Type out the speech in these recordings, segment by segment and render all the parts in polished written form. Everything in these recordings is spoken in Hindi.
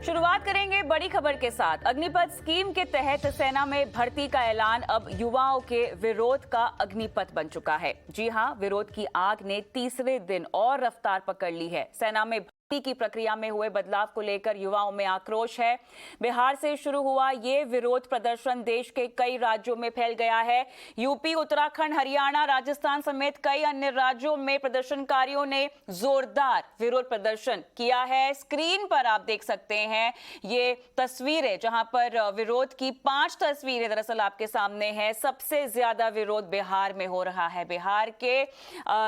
शुरुआत करेंगे बड़ी खबर के साथ। अग्निपथ स्कीम के तहत सेना में भर्ती का ऐलान अब युवाओं के विरोध का अग्निपथ बन चुका है। जी हां, विरोध की आग ने तीसरे दिन और रफ्तार पकड़ ली है। सेना में भर्ती की प्रक्रिया में हुए बदलाव को लेकर युवाओं में आक्रोश है। बिहार से शुरू हुआ ये विरोध प्रदर्शन देश के कई राज्यों में फैल गया है। यूपी, उत्तराखंड, हरियाणा, राजस्थान समेत कई अन्य राज्यों में प्रदर्शनकारियों ने जोरदार विरोध प्रदर्शन किया है। स्क्रीन पर आप देख सकते हैं ये तस्वीरें, जहां पर विरोध की 5 तस्वीरें दरअसल आपके सामने है। सबसे ज्यादा विरोध बिहार में हो रहा है। बिहार के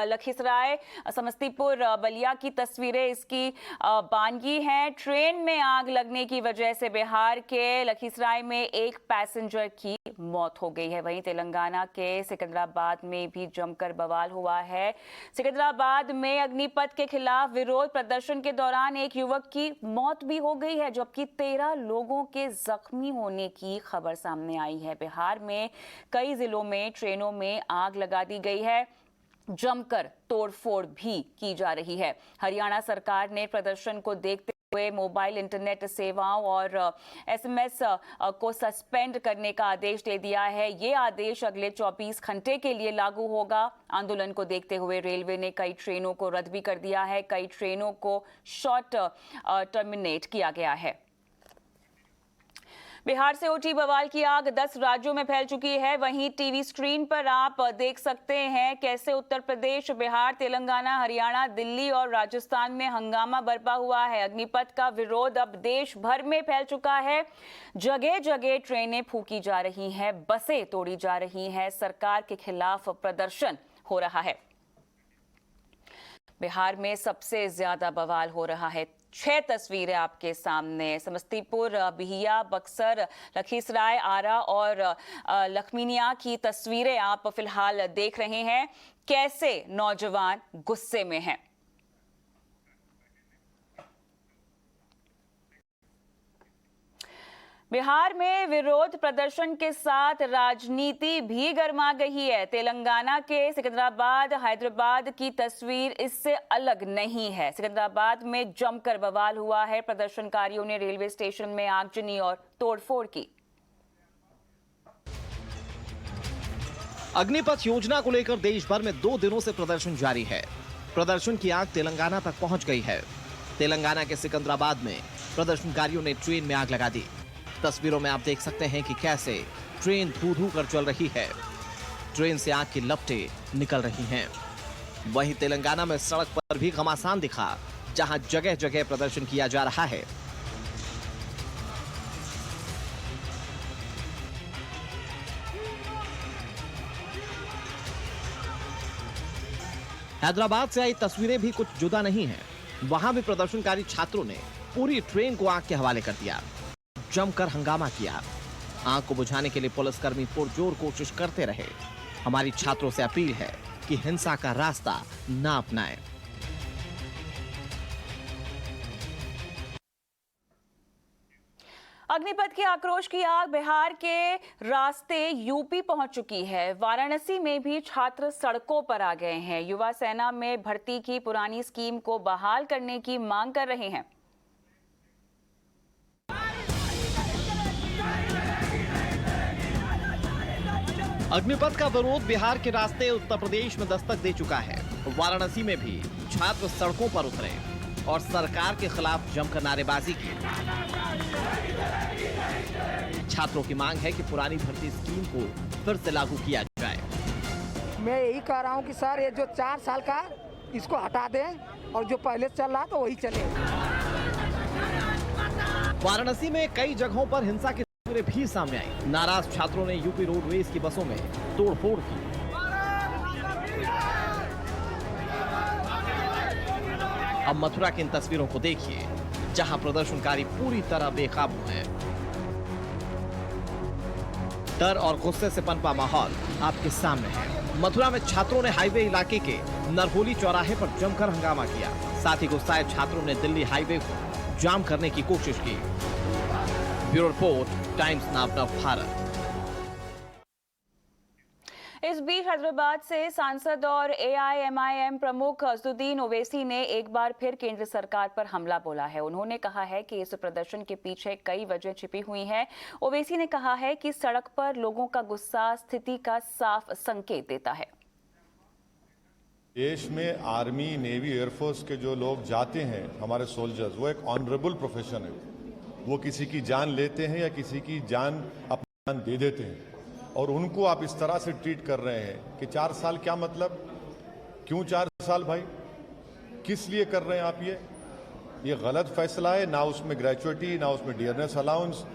लखीसराय, समस्तीपुर, बलिया की तस्वीरें इसकी बानगी हैं। ट्रेन में आग लगने की वजह से बिहार के लखीसराय में एक पैसेंजर की मौत हो गई है। वहीं तेलंगाना के सिकंदराबाद में भी जमकर बवाल हुआ है। सिकंदराबाद में अग्निपथ के खिलाफ विरोध प्रदर्शन के दौरान एक युवक की मौत भी हो गई है, जबकि 13 लोगों के जख्मी होने की खबर सामने आई है। बिहार में कई जिलों में ट्रेनों में आग लगा दी गई है। जमकर तोड़फोड़ भी की जा रही है। हरियाणा सरकार ने प्रदर्शन को देखते हुए मोबाइल इंटरनेट सेवाओं और एसएमएस को सस्पेंड करने का आदेश दे दिया है। ये आदेश अगले 24 घंटे के लिए लागू होगा। आंदोलन को देखते हुए रेलवे ने कई ट्रेनों को रद्द भी कर दिया है। कई ट्रेनों को शॉर्ट टर्मिनेट किया गया है। बिहार से उठी बवाल की आग 10 राज्यों में फैल चुकी है। वहीं टीवी स्क्रीन पर आप देख सकते हैं कैसे उत्तर प्रदेश, बिहार, तेलंगाना, हरियाणा, दिल्ली और राजस्थान में हंगामा बरपा हुआ है। अग्निपथ का विरोध अब देश भर में फैल चुका है। जगह जगह ट्रेनें फूकी जा रही हैं, बसें तोड़ी जा रही हैं। सरकार के खिलाफ प्रदर्शन हो रहा है। बिहार में सबसे ज्यादा बवाल हो रहा है। 6 तस्वीरें आपके सामने, समस्तीपुर, बिहिया, बक्सर, लखीसराय, आरा और लखमीनिया की तस्वीरें आप फिलहाल देख रहे हैं। कैसे नौजवान गुस्से में हैं। बिहार में विरोध प्रदर्शन के साथ राजनीति भी गर्मा गई है। तेलंगाना के सिकंदराबाद, हैदराबाद की तस्वीर इससे अलग नहीं है। सिकंदराबाद में जमकर बवाल हुआ है। प्रदर्शनकारियों ने रेलवे स्टेशन में आगजनी और तोड़फोड़ की। अग्निपथ योजना को लेकर देश भर में 2 दिनों से प्रदर्शन जारी है। प्रदर्शन की आग तेलंगाना तक पहुंच गई है। तेलंगाना के सिकंदराबाद में प्रदर्शनकारियों ने ट्रेन में आग लगा दी। तस्वीरों में आप देख सकते हैं कि कैसे ट्रेन धू-धू कर चल रही है। ट्रेन से आग की लपटें निकल रही हैं। वहीं तेलंगाना में सड़क पर भी घमासान दिखा, जहां जगह जगह प्रदर्शन किया जा रहा है। हैदराबाद से आई तस्वीरें भी कुछ जुदा नहीं हैं। वहां भी प्रदर्शनकारी छात्रों ने पूरी ट्रेन को आग के हवाले कर दिया, जमकर हंगामा किया। आग को बुझाने के लिए पुलिसकर्मी पुरजोर कोशिश करते रहे। हमारी छात्रों से अपील है कि हिंसा का रास्ता ना अपनाएं। अग्निपथ के आक्रोश की आग बिहार के रास्ते यूपी पहुंच चुकी है। वाराणसी में भी छात्र सड़कों पर आ गए हैं। युवा सेना में भर्ती की पुरानी स्कीम को बहाल करने की मांग कर रहे हैं। अग्निपथ का विरोध बिहार के रास्ते उत्तर प्रदेश में दस्तक दे चुका है। वाराणसी में भी छात्र सड़कों पर उतरे और सरकार के खिलाफ जमकर नारेबाजी की। छात्रों की मांग है कि पुरानी भर्ती स्कीम को फिर से लागू किया जाए। मैं यही कह रहा हूं कि सर ये जो 4 साल का इसको हटा दें और जो पहले चल रहा तो वही चले। वाराणसी में कई जगहों पर हिंसा की तस्वीरें भी सामने आई। नाराज छात्रों ने यूपी रोडवेज की बसों में तोड़फोड़ की। अब मथुरा की इन तस्वीरों को देखिए, जहां प्रदर्शनकारी पूरी तरह बेकाबू हैं। डर और गुस्से से पनपा माहौल आपके सामने है। मथुरा में छात्रों ने हाईवे इलाके के नरहोली चौराहे पर जमकर हंगामा किया। साथ ही गुस्साए छात्रों ने दिल्ली हाईवे को जाम करने की कोशिश की। Bureau report, times now Bharat. इस बीच हैदराबाद से सांसद और एआईएमआईएम प्रमुख असदुद्दीन ओवैसी ने एक बार फिर केंद्र सरकार पर हमला बोला है। उन्होंने कहा है कि इस प्रदर्शन के पीछे कई वजह छिपी हुई हैं। ओवैसी ने कहा है कि सड़क पर लोगों का गुस्सा स्थिति का साफ संकेत देता है। देश में आर्मी, नेवी, एयरफोर्स के जो लोग जाते हैं, हमारे सोल्जर्स, वो एक ऑनरेबल प्रोफेशन है। वो किसी की जान लेते हैं या किसी की जान अपनी जान दे देते हैं, और उनको आप इस तरह से ट्रीट कर रहे हैं कि 4 साल क्या मतलब? क्यों 4 साल भाई? किस लिए कर रहे हैं आप ये गलत फैसला है। ना उसमें ग्रेचुइटी, ना उसमें डियरनेस अलाउंस।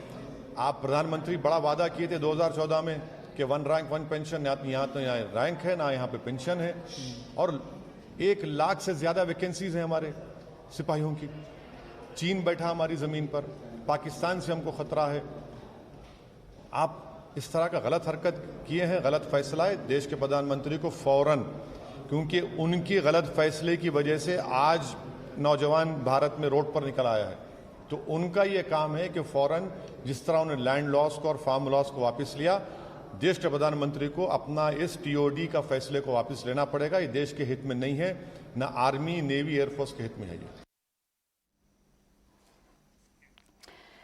आप प्रधानमंत्री बड़ा वादा किए थे 2014 में कि 1 रैंक 1 पेंशन, यहाँ तो यहाँ रैंक है ना यहाँ पे पेंशन है, और 1 लाख से ज्यादा वैकेंसीज हैं हमारे सिपाहियों की। चीन बैठा हमारी जमीन पर, पाकिस्तान से हमको खतरा है। आप इस तरह का गलत हरकत किए हैं, गलत फैसला है। देश के प्रधानमंत्री को फौरन, क्योंकि उनकी गलत फैसले की वजह से आज नौजवान भारत में रोड पर निकल आया है, तो उनका ये काम है कि फौरन जिस तरह उन्होंने लैंड लॉस को और फार्म लॉस को वापस लिया, देश के प्रधानमंत्री को अपना इस टीओडी का फैसले को वापस लेना पड़ेगा। ये देश के हित में नहीं है, ना आर्मी, नेवी, एयरफोर्स के हित में है। ये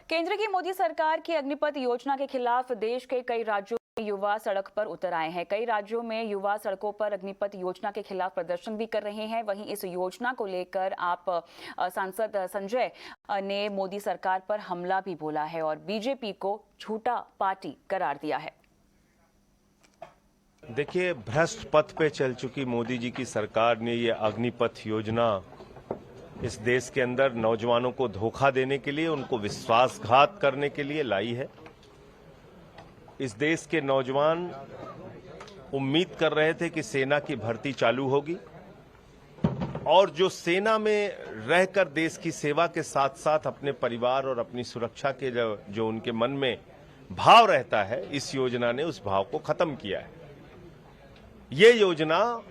केंद्र की मोदी सरकार की अग्निपथ योजना के खिलाफ देश के कई राज्यों में युवा सड़क पर उतर आए हैं। कई राज्यों में युवा सड़कों पर अग्निपथ योजना के खिलाफ प्रदर्शन भी कर रहे हैं। वहीं इस योजना को लेकर सांसद संजय ने मोदी सरकार पर हमला भी बोला है और बीजेपी को झूठा पार्टी करार दिया है। देखिए, भ्रष्ट पथ पे चल चुकी मोदी जी की सरकार ने ये अग्निपथ योजना इस देश के अंदर नौजवानों को धोखा देने के लिए, उनको विश्वासघात करने के लिए लाई है। इस देश के नौजवान उम्मीद कर रहे थे कि सेना की भर्ती चालू होगी, और जो सेना में रहकर देश की सेवा के साथ साथ अपने परिवार और अपनी सुरक्षा के जो उनके मन में भाव रहता है, इस योजना ने उस भाव को खत्म किया है। ये योजना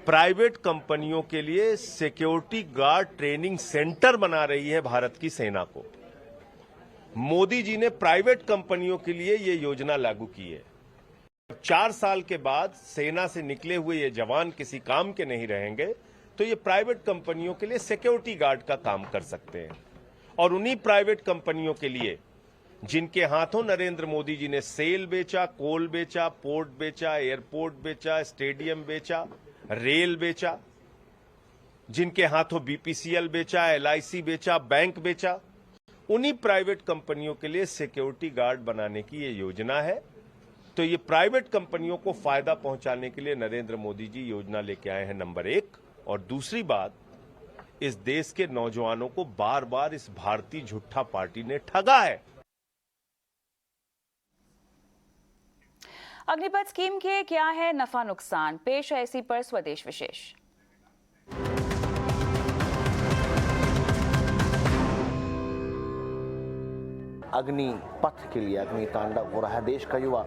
प्राइवेट कंपनियों के लिए सिक्योरिटी गार्ड ट्रेनिंग सेंटर बना रही है भारत की सेना को। मोदी जी ने प्राइवेट कंपनियों के लिए ये योजना लागू की है। 4 साल के बाद सेना से निकले हुए ये जवान किसी काम के नहीं रहेंगे, तो ये प्राइवेट कंपनियों के लिए सिक्योरिटी गार्ड का काम कर सकते हैं। और उन्हीं प्राइवेट कंपनियों के लिए जिनके हाथों नरेंद्र मोदी जी ने सेल बेचा, कोल बेचा, पोर्ट बेचा, एयरपोर्ट बेचा, स्टेडियम बेचा, रेल बेचा, जिनके हाथों बीपीसीएल बेचा, एलआईसी बेचा, बैंक बेचा, उन्हीं प्राइवेट कंपनियों के लिए सिक्योरिटी गार्ड बनाने की ये योजना है। तो ये प्राइवेट कंपनियों को फायदा पहुंचाने के लिए नरेंद्र मोदी जी योजना लेके आए हैं, नंबर 1। और दूसरी बात, इस देश के नौजवानों को बार बार इस भारतीय झूठा पार्टी ने ठगा है। अग्निपथ स्कीम के क्या है नफा नुकसान, पेश है इसी पर स्वदेश विशेष। अग्निपथ के लिए अग्नितांडव हो रहा है। देश का युवा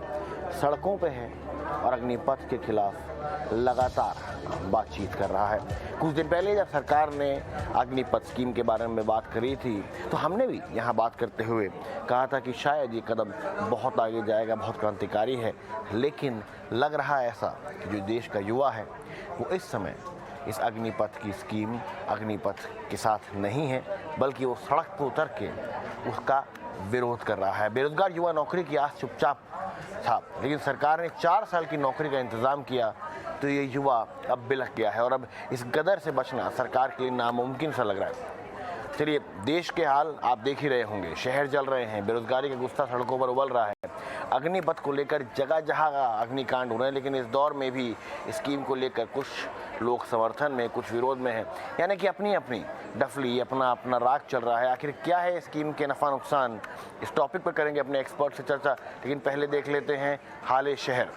सड़कों पे है और अग्निपथ के खिलाफ लगातार बातचीत कर रहा है। कुछ दिन पहले जब सरकार ने अग्निपथ स्कीम के बारे में बात करी थी, तो हमने भी यहाँ बात करते हुए कहा था कि शायद ये कदम बहुत आगे जाएगा, बहुत क्रांतिकारी है। लेकिन लग रहा है ऐसा कि जो देश का युवा है वो इस समय इस अग्निपथ की स्कीम, अग्निपथ के साथ नहीं है, बल्कि वो सड़क पर उतर के उसका विरोध कर रहा है। बेरोजगार युवा नौकरी की आस चुपचाप था, लेकिन सरकार ने 4 साल की नौकरी का इंतजाम किया, तो ये युवा अब बिलख गया है और अब इस गदर से बचना सरकार के लिए नामुमकिन सा लग रहा है। चलिए, देश के हाल आप देख ही रहे होंगे, शहर जल रहे हैं, बेरोजगारी का गुस्सा सड़कों पर उबल रहा है। अग्निपथ को लेकर जगह जगह अग्निकांड हो रहे हैं, लेकिन इस दौर में भी स्कीम को लेकर कुछ लोग समर्थन में, कुछ विरोध में हैं। यानी कि अपनी अपनी डफली, अपना अपना राग चल रहा है। आखिर क्या है स्कीम के नफा नुकसान, इस टॉपिक पर करेंगे अपने एक्सपर्ट से चर्चा। लेकिन पहले देख लेते हैं हाल शहर।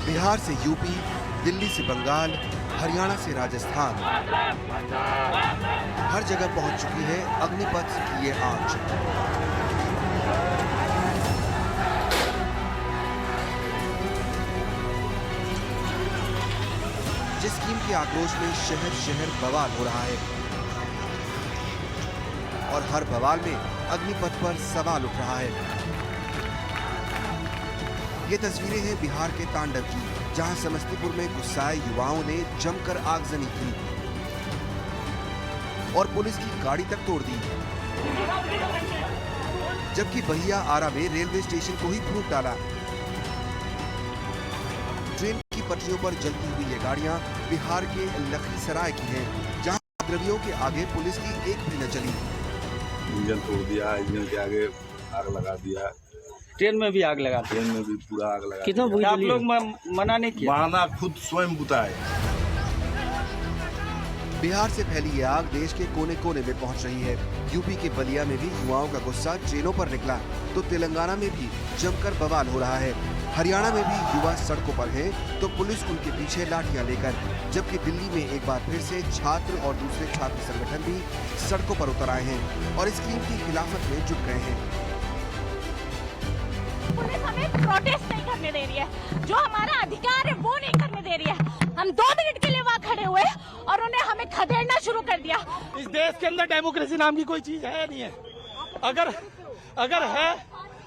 बिहार से यूपी, दिल्ली से बंगाल, हरियाणा से राजस्थान, हर जगह पहुंच चुकी है अग्निपथ की ये आंच। स्कीम के आक्रोश में शहर शहर बवाल हो रहा है और हर बवाल में अग्निपथ पर सवाल उठ रहा है। ये तस्वीरें हैं बिहार के तांडव की, जहां समस्तीपुर में गुस्साए युवाओं ने जमकर आगजनी की और पुलिस की गाड़ी तक तोड़ दी, जबकि बहिया आरा में रेलवे स्टेशन को ही फूंक डाला। ट्रेन की पटरियों पर जलती हुई ये गाड़ियां बिहार के लखीसराय की हैं, जहां उपद्रवियों के आगे पुलिस की एक भी न चली। इंजन तोड़ दिया, इंजन के आगे आग लगा दिया, ट्रेन में भी आग लगा दी। ट्रेन में भी पूरा आग लगा कितना दिया। आप लोग मना नहीं किया? माना खुद स्वयं बुताए। बिहार से फैली ये आग देश के कोने कोने में पहुंच रही है। यूपी के बलिया में भी युवाओं का गुस्सा ट्रेनों पर निकला, तो तेलंगाना में भी जमकर बवाल हो रहा है। हरियाणा में भी युवा सड़कों पर हैं, तो पुलिस उनके पीछे लाठियां लेकर, जबकि दिल्ली में एक बार फिर से छात्र और दूसरे छात्र संगठन भी सड़कों पर उतर आए हैं और स्कीम की खिलाफत में जुट गए हैं। पुलिस हमें प्रोटेस्ट नहीं करने दे रही है, जो हमारा अधिकार है वो नहीं करने दे रही है। हम 2 मिनट के लिए वहाँ खड़े हुए और उन्हें हमें खदेड़ना शुरू कर दिया। इस देश के अंदर डेमोक्रेसी नाम की कोई चीज है नहीं है।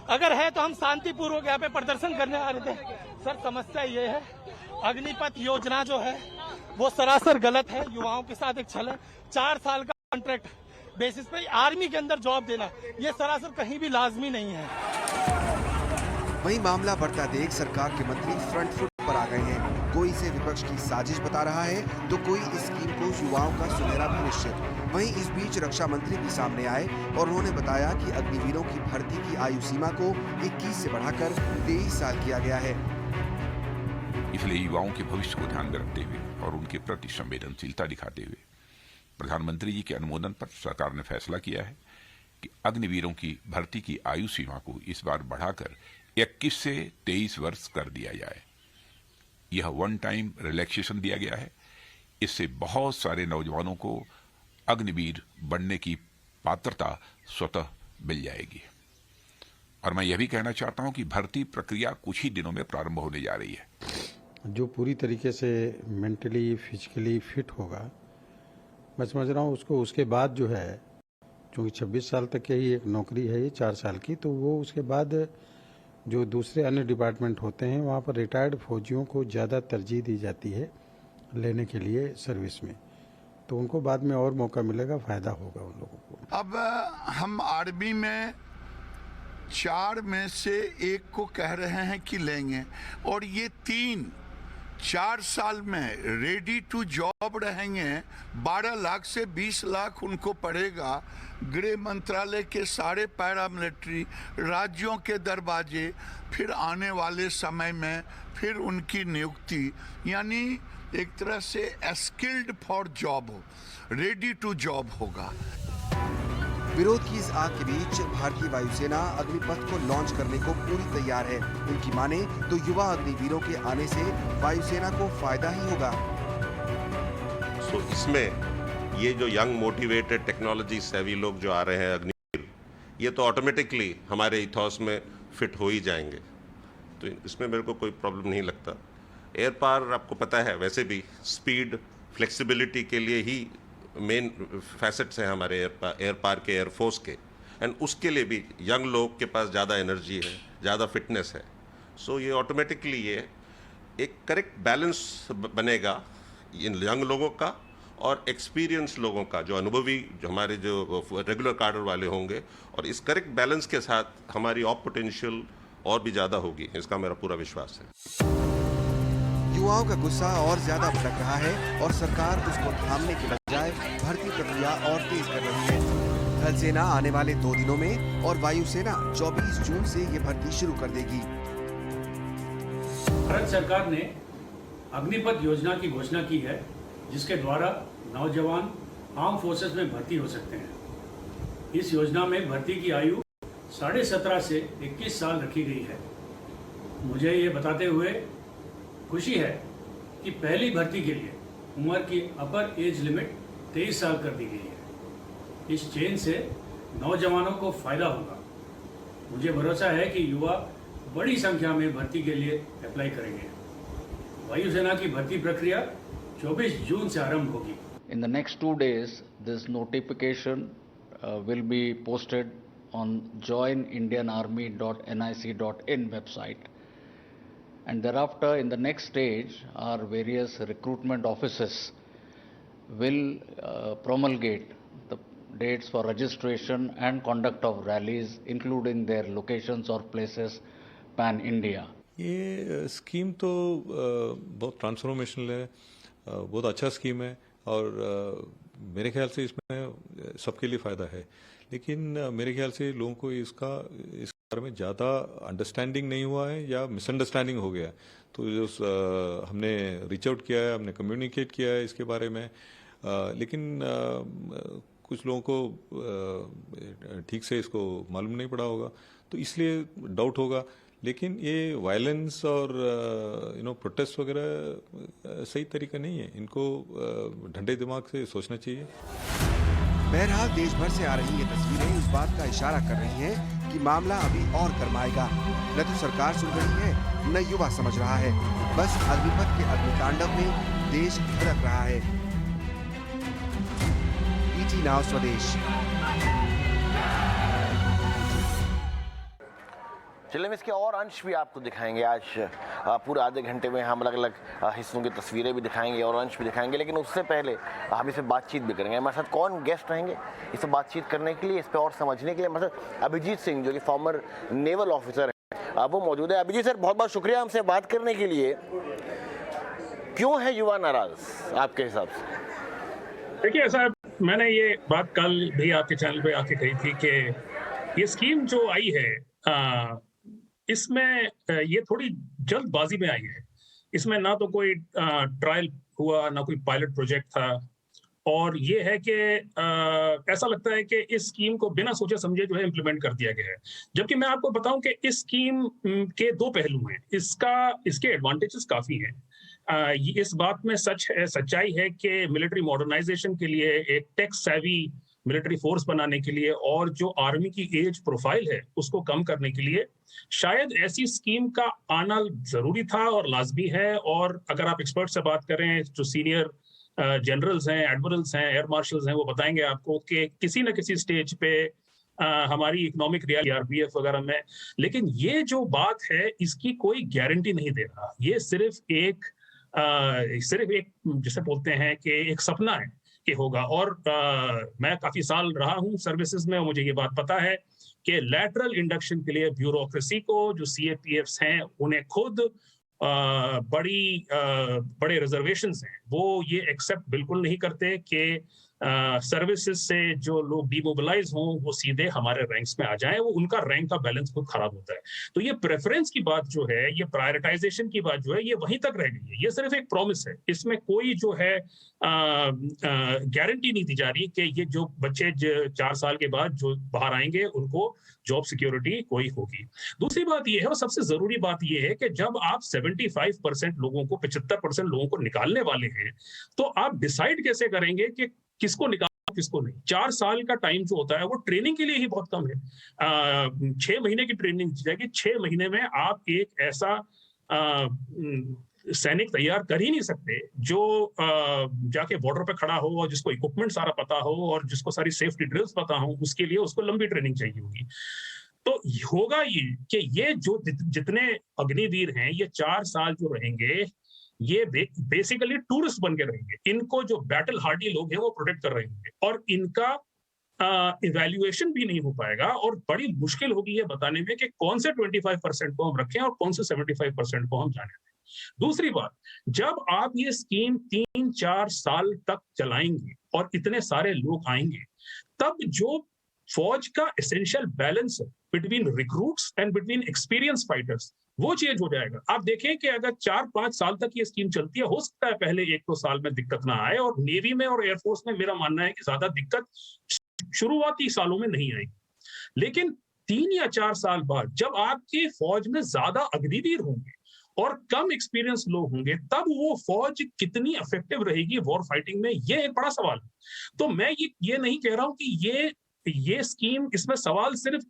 अगर है तो हम शांतिपूर्वक यहाँ पे प्रदर्शन करने आ रहे थे। सर समस्या ये है, अग्निपथ योजना जो है वो सरासर गलत है, युवाओं के साथ एक छल है। 4 साल का कॉन्ट्रैक्ट बेसिस पे आर्मी के अंदर जॉब देना, ये सरासर कहीं भी लाजमी नहीं है। वहीं मामला बढ़ता देख सरकार के मंत्री फ्रंट फुट पर आ गए हैं। कोई इसे विपक्ष की साजिश बता रहा है, तो कोई इस स्कीम को युवाओं का सुनहरा भविष्य। वहीं इस बीच रक्षा मंत्री भी सामने आए और उन्होंने बताया कि अग्निवीरों की भर्ती की आयु सीमा को 21 से बढ़ाकर 23 साल किया गया है। इसलिए युवाओं के भविष्य को ध्यान में रखते हुए और उनके प्रति संवेदनशीलता दिखाते हुए प्रधानमंत्री जी के अनुमोदन पर सरकार ने फैसला किया है कि अग्निवीरों की भर्ती की आयु सीमा को इस बार बढ़ाकर 21 से 23 वर्ष कर दिया जाए। यह वन टाइम रिलैक्सेशन दिया गया है। इससे बहुत सारे नौजवानों को अग्निवीर बनने की पात्रता स्वतः मिल जाएगी। और मैं यह भी कहना चाहता हूं कि भर्ती प्रक्रिया कुछ ही दिनों में प्रारंभ होने जा रही है। जो पूरी तरीके से मेंटली फिजिकली फिट होगा, मैं समझ रहा हूँ उसको उसके बाद जो है, क्योंकि 26 साल तक की ही एक नौकरी है ये 4 साल की, तो वो उसके बाद जो दूसरे अन्य डिपार्टमेंट होते हैं वहाँ पर रिटायर्ड फौजियों को ज़्यादा तरजीह दी जाती है लेने के लिए सर्विस में, तो उनको बाद में और मौका मिलेगा, फायदा होगा उन लोगों को। अब हम आर्मी में 4 में से 1 को कह रहे हैं कि लेंगे, और ये 4 साल में रेडी टू जॉब रहेंगे। 12 लाख से 20 लाख उनको पड़ेगा। गृह मंत्रालय के सारे पैरामिलिट्री राज्यों के दरवाजे, फिर आने वाले समय में फिर उनकी नियुक्ति, यानी एक तरह से स्किल्ड फॉर जॉब हो, रेडी टू जॉब होगा। विरोध की इस आग के बीच भारतीय वायुसेना अग्निपथ को लॉन्च करने को पूरी तैयार है। उनकी माने तो युवा अग्निवीरों के आने से वायुसेना को फायदा ही होगा। सो इसमें ये जो यंग मोटिवेटेड टेक्नोलॉजी सेवी लोग जो आ रहे हैं अग्निवीर, ये तो ऑटोमेटिकली हमारे इथॉस में फिट हो ही जाएंगे, तो इसमें मेरे को कोई प्रॉब्लम नहीं लगता। एयर पावर आपको पता है वैसे भी स्पीड फ्लेक्सिबिलिटी के लिए ही मेन फैसेट्स हैं हमारे एयर पावर के, एयरफोर्स के, एंड उसके लिए भी यंग लोग के पास ज़्यादा एनर्जी है, ज़्यादा फिटनेस है। सो ये ऑटोमेटिकली ये एक करेक्ट बैलेंस बनेगा इन यंग लोगों का और एक्सपीरियंस लोगों का, जो अनुभवी, जो हमारे जो रेगुलर कार्डर वाले होंगे, और इस करेक्ट बैलेंस के साथ हमारी ऑप पोटेंशियल और भी ज़्यादा होगी, इसका मेरा पूरा विश्वास है। युवाओं का गुस्सा और ज्यादा भड़क रहा है और सरकार उसको थामने के बजाय भर्ती प्रक्रिया और तेज कर रही है। थल सेना आने वाले 2 दिनों में और वायुसेना 24 जून से ये भर्ती शुरू कर देगी। भारत सरकार ने अग्निपथ योजना की घोषणा की है, जिसके द्वारा नौजवान आर्म फोर्सेस में भर्ती हो सकते हैं। इस योजना में भर्ती की आयु 17.5 से 21 साल रखी गई है। मुझे ये बताते हुए खुशी है कि पहली भर्ती के लिए उम्र की अपर एज लिमिट 23 साल कर दी गई है। इस चेंज से नौजवानों को फायदा होगा। मुझे भरोसा है कि युवा बड़ी संख्या में भर्ती के लिए अप्लाई करेंगे। वायुसेना की भर्ती प्रक्रिया 24 जून से आरंभ होगी। In the next 2 days, this notification will be posted on joinindianarmy.nic.in website. And thereafter, in the next stage, our various recruitment offices will promulgate the dates for registration and conduct of rallies, including their locations or places pan-India. ये स्कीम तो बहुत ट्रांसफॉर्मेशनल है, बहुत अच्छा स्कीम है और मेरे ख्याल से इसमें सबके लिए फ़ायदा है। लेकिन मेरे ख्याल से लोगों को इस बारे में ज़्यादा अंडरस्टैंडिंग नहीं हुआ है या मिसअंडरस्टैंडिंग हो गया। तो जो हमने रीच आउट किया है, हमने कम्युनिकेट किया है इसके बारे में, लेकिन कुछ लोगों को ठीक से इसको मालूम नहीं पड़ा होगा, तो इसलिए डाउट होगा। लेकिन ये वायलेंस और प्रोटेस्ट वगैरह सही तरीका नहीं है, इनको ठंडे दिमाग से सोचना चाहिए। बहरहाल देश भर से आ रही ये तस्वीरें इस बात का इशारा कर रही हैं कि मामला अभी और गर्माएगा। न तो सरकार सुन रही है, न युवा समझ रहा है। बस अग्निपथ के अग्नितांडव में देश धड़क रहा है। ईटी नाउ स्वदेश। चलिए हम इसके और अंश भी आपको दिखाएंगे। आज पूरे आधे घंटे में हम अलग अलग हिस्सों की तस्वीरें भी दिखाएंगे और अंश भी दिखाएंगे, लेकिन उससे पहले हम इस पर बातचीत भी करेंगे। हमारे साथ कौन गेस्ट रहेंगे इस पर बातचीत करने के लिए, इस पर और समझने के लिए हमारे साथ अभिजीत सिंह, जो कि फॉर्मर नेवल ऑफिसर हैं, वो मौजूद है। अभिजीत सर, बहुत बहुत शुक्रिया हमसे बात करने के लिए। क्यों है युवा नाराज आपके हिसाब से? देखिए साहब, मैंने ये बात कल भी आपके चैनल पे आके कही थी कि ये स्कीम जो आई है इसमें ये थोड़ी जल्दबाजी में आई है। इसमें ना तो कोई ट्रायल हुआ, ना कोई पायलट प्रोजेक्ट था, और ये है कि ऐसा लगता है कि इस स्कीम को बिना सोचे समझे जो है इम्प्लीमेंट कर दिया गया है। जबकि मैं आपको बताऊं कि इस स्कीम के दो पहलू हैं। इसके एडवांटेजेस काफी हैं। इस बात में सच्चाई है कि मिलिट्री मॉडर्नाइजेशन के लिए, एक टेक सेवी मिलिट्री फोर्स बनाने के लिए और जो आर्मी की एज प्रोफाइल है उसको कम करने के लिए शायद ऐसी स्कीम का आना जरूरी था और लाजमी है। और अगर आप एक्सपर्ट से बात करें, जो सीनियर जनरल्स हैं, एडमिरल्स हैं, एयर मार्शल्स हैं, वो बताएंगे आपको कि किसी न किसी स्टेज पे हमारी इकोनॉमिक रियलिटी आरबीएफ वगैरह में, लेकिन ये जो बात है इसकी कोई गारंटी नहीं दे रहा। ये सिर्फ एक जिसे बोलते हैं कि एक सपना है कि होगा। और मैं काफी साल रहा हूं सर्विसेज में, मुझे ये बात पता है कि लैटरल इंडक्शन के लिए ब्यूरोक्रेसी को, जो सीएपीएफ्स हैं, उन्हें खुद बड़े रिजर्वेशंस हैं, वो ये एक्सेप्ट बिल्कुल नहीं करते कि सर्विसेज से जो लोग डिमोबिलाइज हों वो सीधे हमारे रैंक्स में आ जाएं। वो उनका रैंक का बैलेंस खुद खराब होता है। तो ये प्रेफरेंस की बात जो है, ये प्रायोरिटाइजेशन की बात जो है, ये वहीं तक रह गई है। ये सिर्फ एक प्रॉमिस है, इसमें कोई जो है गारंटी नहीं दी जा रही कि ये जो बच्चे 4 साल के बाद जो बाहर आएंगे उनको जॉब सिक्योरिटी कोई होगी। दूसरी बात ये है, और सबसे जरूरी बात ये है कि जब आप 75% लोगों को, 75% लोगों को निकालने वाले हैं, तो आप डिसाइड कैसे करेंगे कि किसको निकालना किसको नहीं। 4 साल का टाइम जो होता है वो ट्रेनिंग के लिए ही बहुत कम है। 6 महीने की ट्रेनिंग दी जाएगी। 6 महीने में आप एक ऐसा सैनिक तैयार कर ही नहीं सकते जो जाके बॉर्डर पे खड़ा हो और जिसको इक्विपमेंट सारा पता हो और जिसको सारी सेफ्टी ड्रिल्स पता हो। उसके लिए उसको लंबी ट्रेनिंग चाहिए होगी। तो होगा ये कि ये जो जितने अग्निवीर हैं, ये 4 साल जो रहेंगे, ये बेसिकली टूरिस्ट बन के रहेंगे। इनको जो बैटल हार्डी लोग हैं वो प्रोटेक्ट कर रहे होंगे और इनका इवैल्यूएशन भी नहीं हो पाएगा। और बड़ी मुश्किल होगी ये बताने में कि कौन से 25% को हम रखें और कौन से 75% को हम जाने दें। दूसरी बात, जब आप ये स्कीम 3-4 साल तक चलाएंगे और इतने सारे लोग आएंगे, तब जो फौज का एसेंशियल बैलेंस है between recruits and between experience fighters, वो चेंज हो जाएगा। आप देखें कि अगर 4-5 साल तक ये स्कीम चलती है, हो सकता है पहले 1-2 साल में दिक्कत ना आए, और नेवी में और एयरफोर्स में मेरा मानना है कि ज्यादा दिक्कत शुरुआती सालों में नहीं आएगी। लेकिन 3 या 4 साल बाद जब आपके फौज में ज्यादा अग्निवीर होंगे और कम एक्सपीरियंस लोग होंगे, तब वो फौज कितनी इफेक्टिव रहेगी वॉर फाइटिंग में, ये एक बड़ा सवाल है। तो मैं ये नहीं कह रहा हूं कि ये स्कीम, इसमें सवाल सिर्फ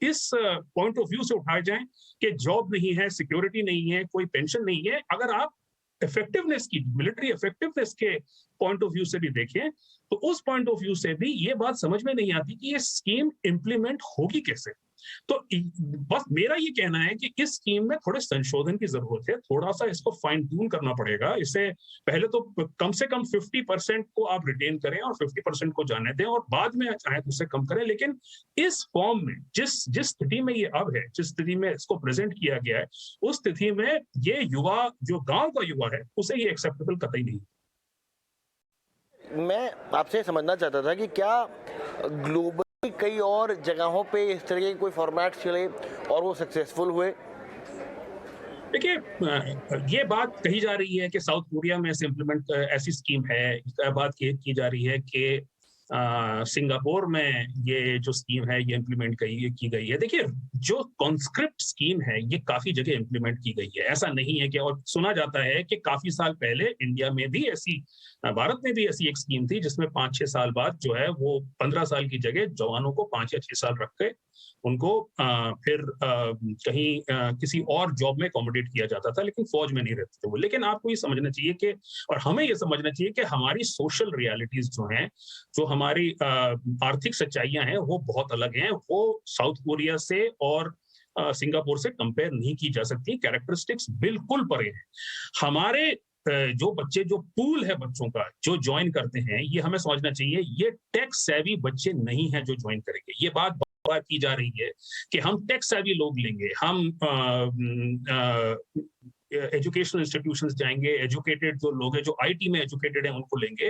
इस पॉइंट ऑफ व्यू से उठाए जाएं कि जॉब नहीं है, सिक्योरिटी नहीं है, कोई पेंशन नहीं है। अगर आप इफेक्टिवनेस की, मिलिट्री इफेक्टिवनेस के पॉइंट ऑफ व्यू से भी देखें तो उस पॉइंट ऑफ व्यू से भी ये बात समझ में नहीं आती कि ये स्कीम इंप्लीमेंट होगी कैसे। तो बस मेरा ये कहना है कि इस स्कीम में थोड़े संशोधन की जरूरत है, थोड़ा सा इसको फाइन ट्यून करना पड़ेगा। इसे पहले तो कम से कम 50% को आप रिटेन करें और 50% को जाने दें और बाद में चाहे तो उसे कम करें, लेकिन इस फॉर्म में जिस स्थिति में ये अब है, जिस स्थिति में इसको प्रेजेंट किया गया है, उस स्थिति में ये युवा, जो गांव का युवा है, उसे ये एक्सेप्टेबल कतई नहीं। मैं आपसे समझना चाहता था कि क्या ग्लोबल कई और जगहों पे इस तरह के कोई फॉर्मेट चले और वो सक्सेसफुल हुए? देखिए, ये बात कही जा रही है कि साउथ कोरिया में ऐसी स्कीम है, बात की जा रही है कि सिंगापुर में ये जो स्कीम है ये इम्प्लीमेंट की गई है। देखिए, जो कॉन्स्क्रिप्ट स्कीम है ये काफी जगह इम्प्लीमेंट की गई है, ऐसा नहीं है कि, और सुना जाता है कि काफी साल पहले इंडिया में भी ऐसी, भारत में भी ऐसी एक स्कीम थी जिसमें 5-6 साल बाद जो है वो 15 साल की जगह जवानों को 5 या 6 साल रख के उनको फिर कहीं किसी और जॉब में अकोमोडेट किया जाता था, लेकिन फौज में नहीं रहते थे वो। लेकिन आपको ये समझना चाहिए कि, और हमें ये समझना चाहिए कि हमारी सोशल रियलिटीज जो हैं, जो हमारी आर्थिक सच्चाइयां हैं, वो बहुत अलग हैं। वो साउथ कोरिया से और सिंगापुर से कंपेयर नहीं की जा सकती। कैरेक्टरिस्टिक्स बिल्कुल परे हैं। हमारे जो बच्चे, जो पूल है बच्चों का जो ज्वाइन करते हैं, ये हमें समझना चाहिए, ये टेक सेवी बच्चे नहीं हैं जो ज्वाइन करेंगे। ये बात की जा रही है कि हम टेक सेवी लोग लेंगे, हम एजुकेशनल इंस्टीट्यूशंस जाएंगे, एजुकेटेड जो लोग हैं, जो आईटी में एजुकेटेड हैं, उनको लेंगे।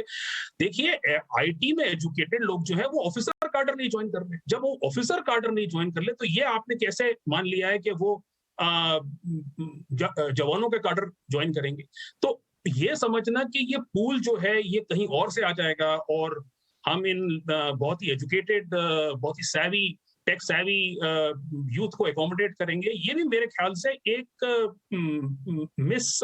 देखिए, आईटी में एजुकेटेड लोग जो है वो ऑफिसर काडर नहीं ज्वाइन कर रहे। जब वो ऑफिसर काडर नहीं ज्वाइन कर ले तो ये आपने कैसे मान लिया है कि वो जवानों के काडर ज्वाइन करेंगे? तो ये समझना कि ये पूल जो है ये कहीं और से आ जाएगा और हम इन बहुत ही एजुकेटेड, बहुत ही सैवी, टेक सैवी यूथ को एकोमोडेट करेंगे, ये भी मेरे ख्याल से एक मिस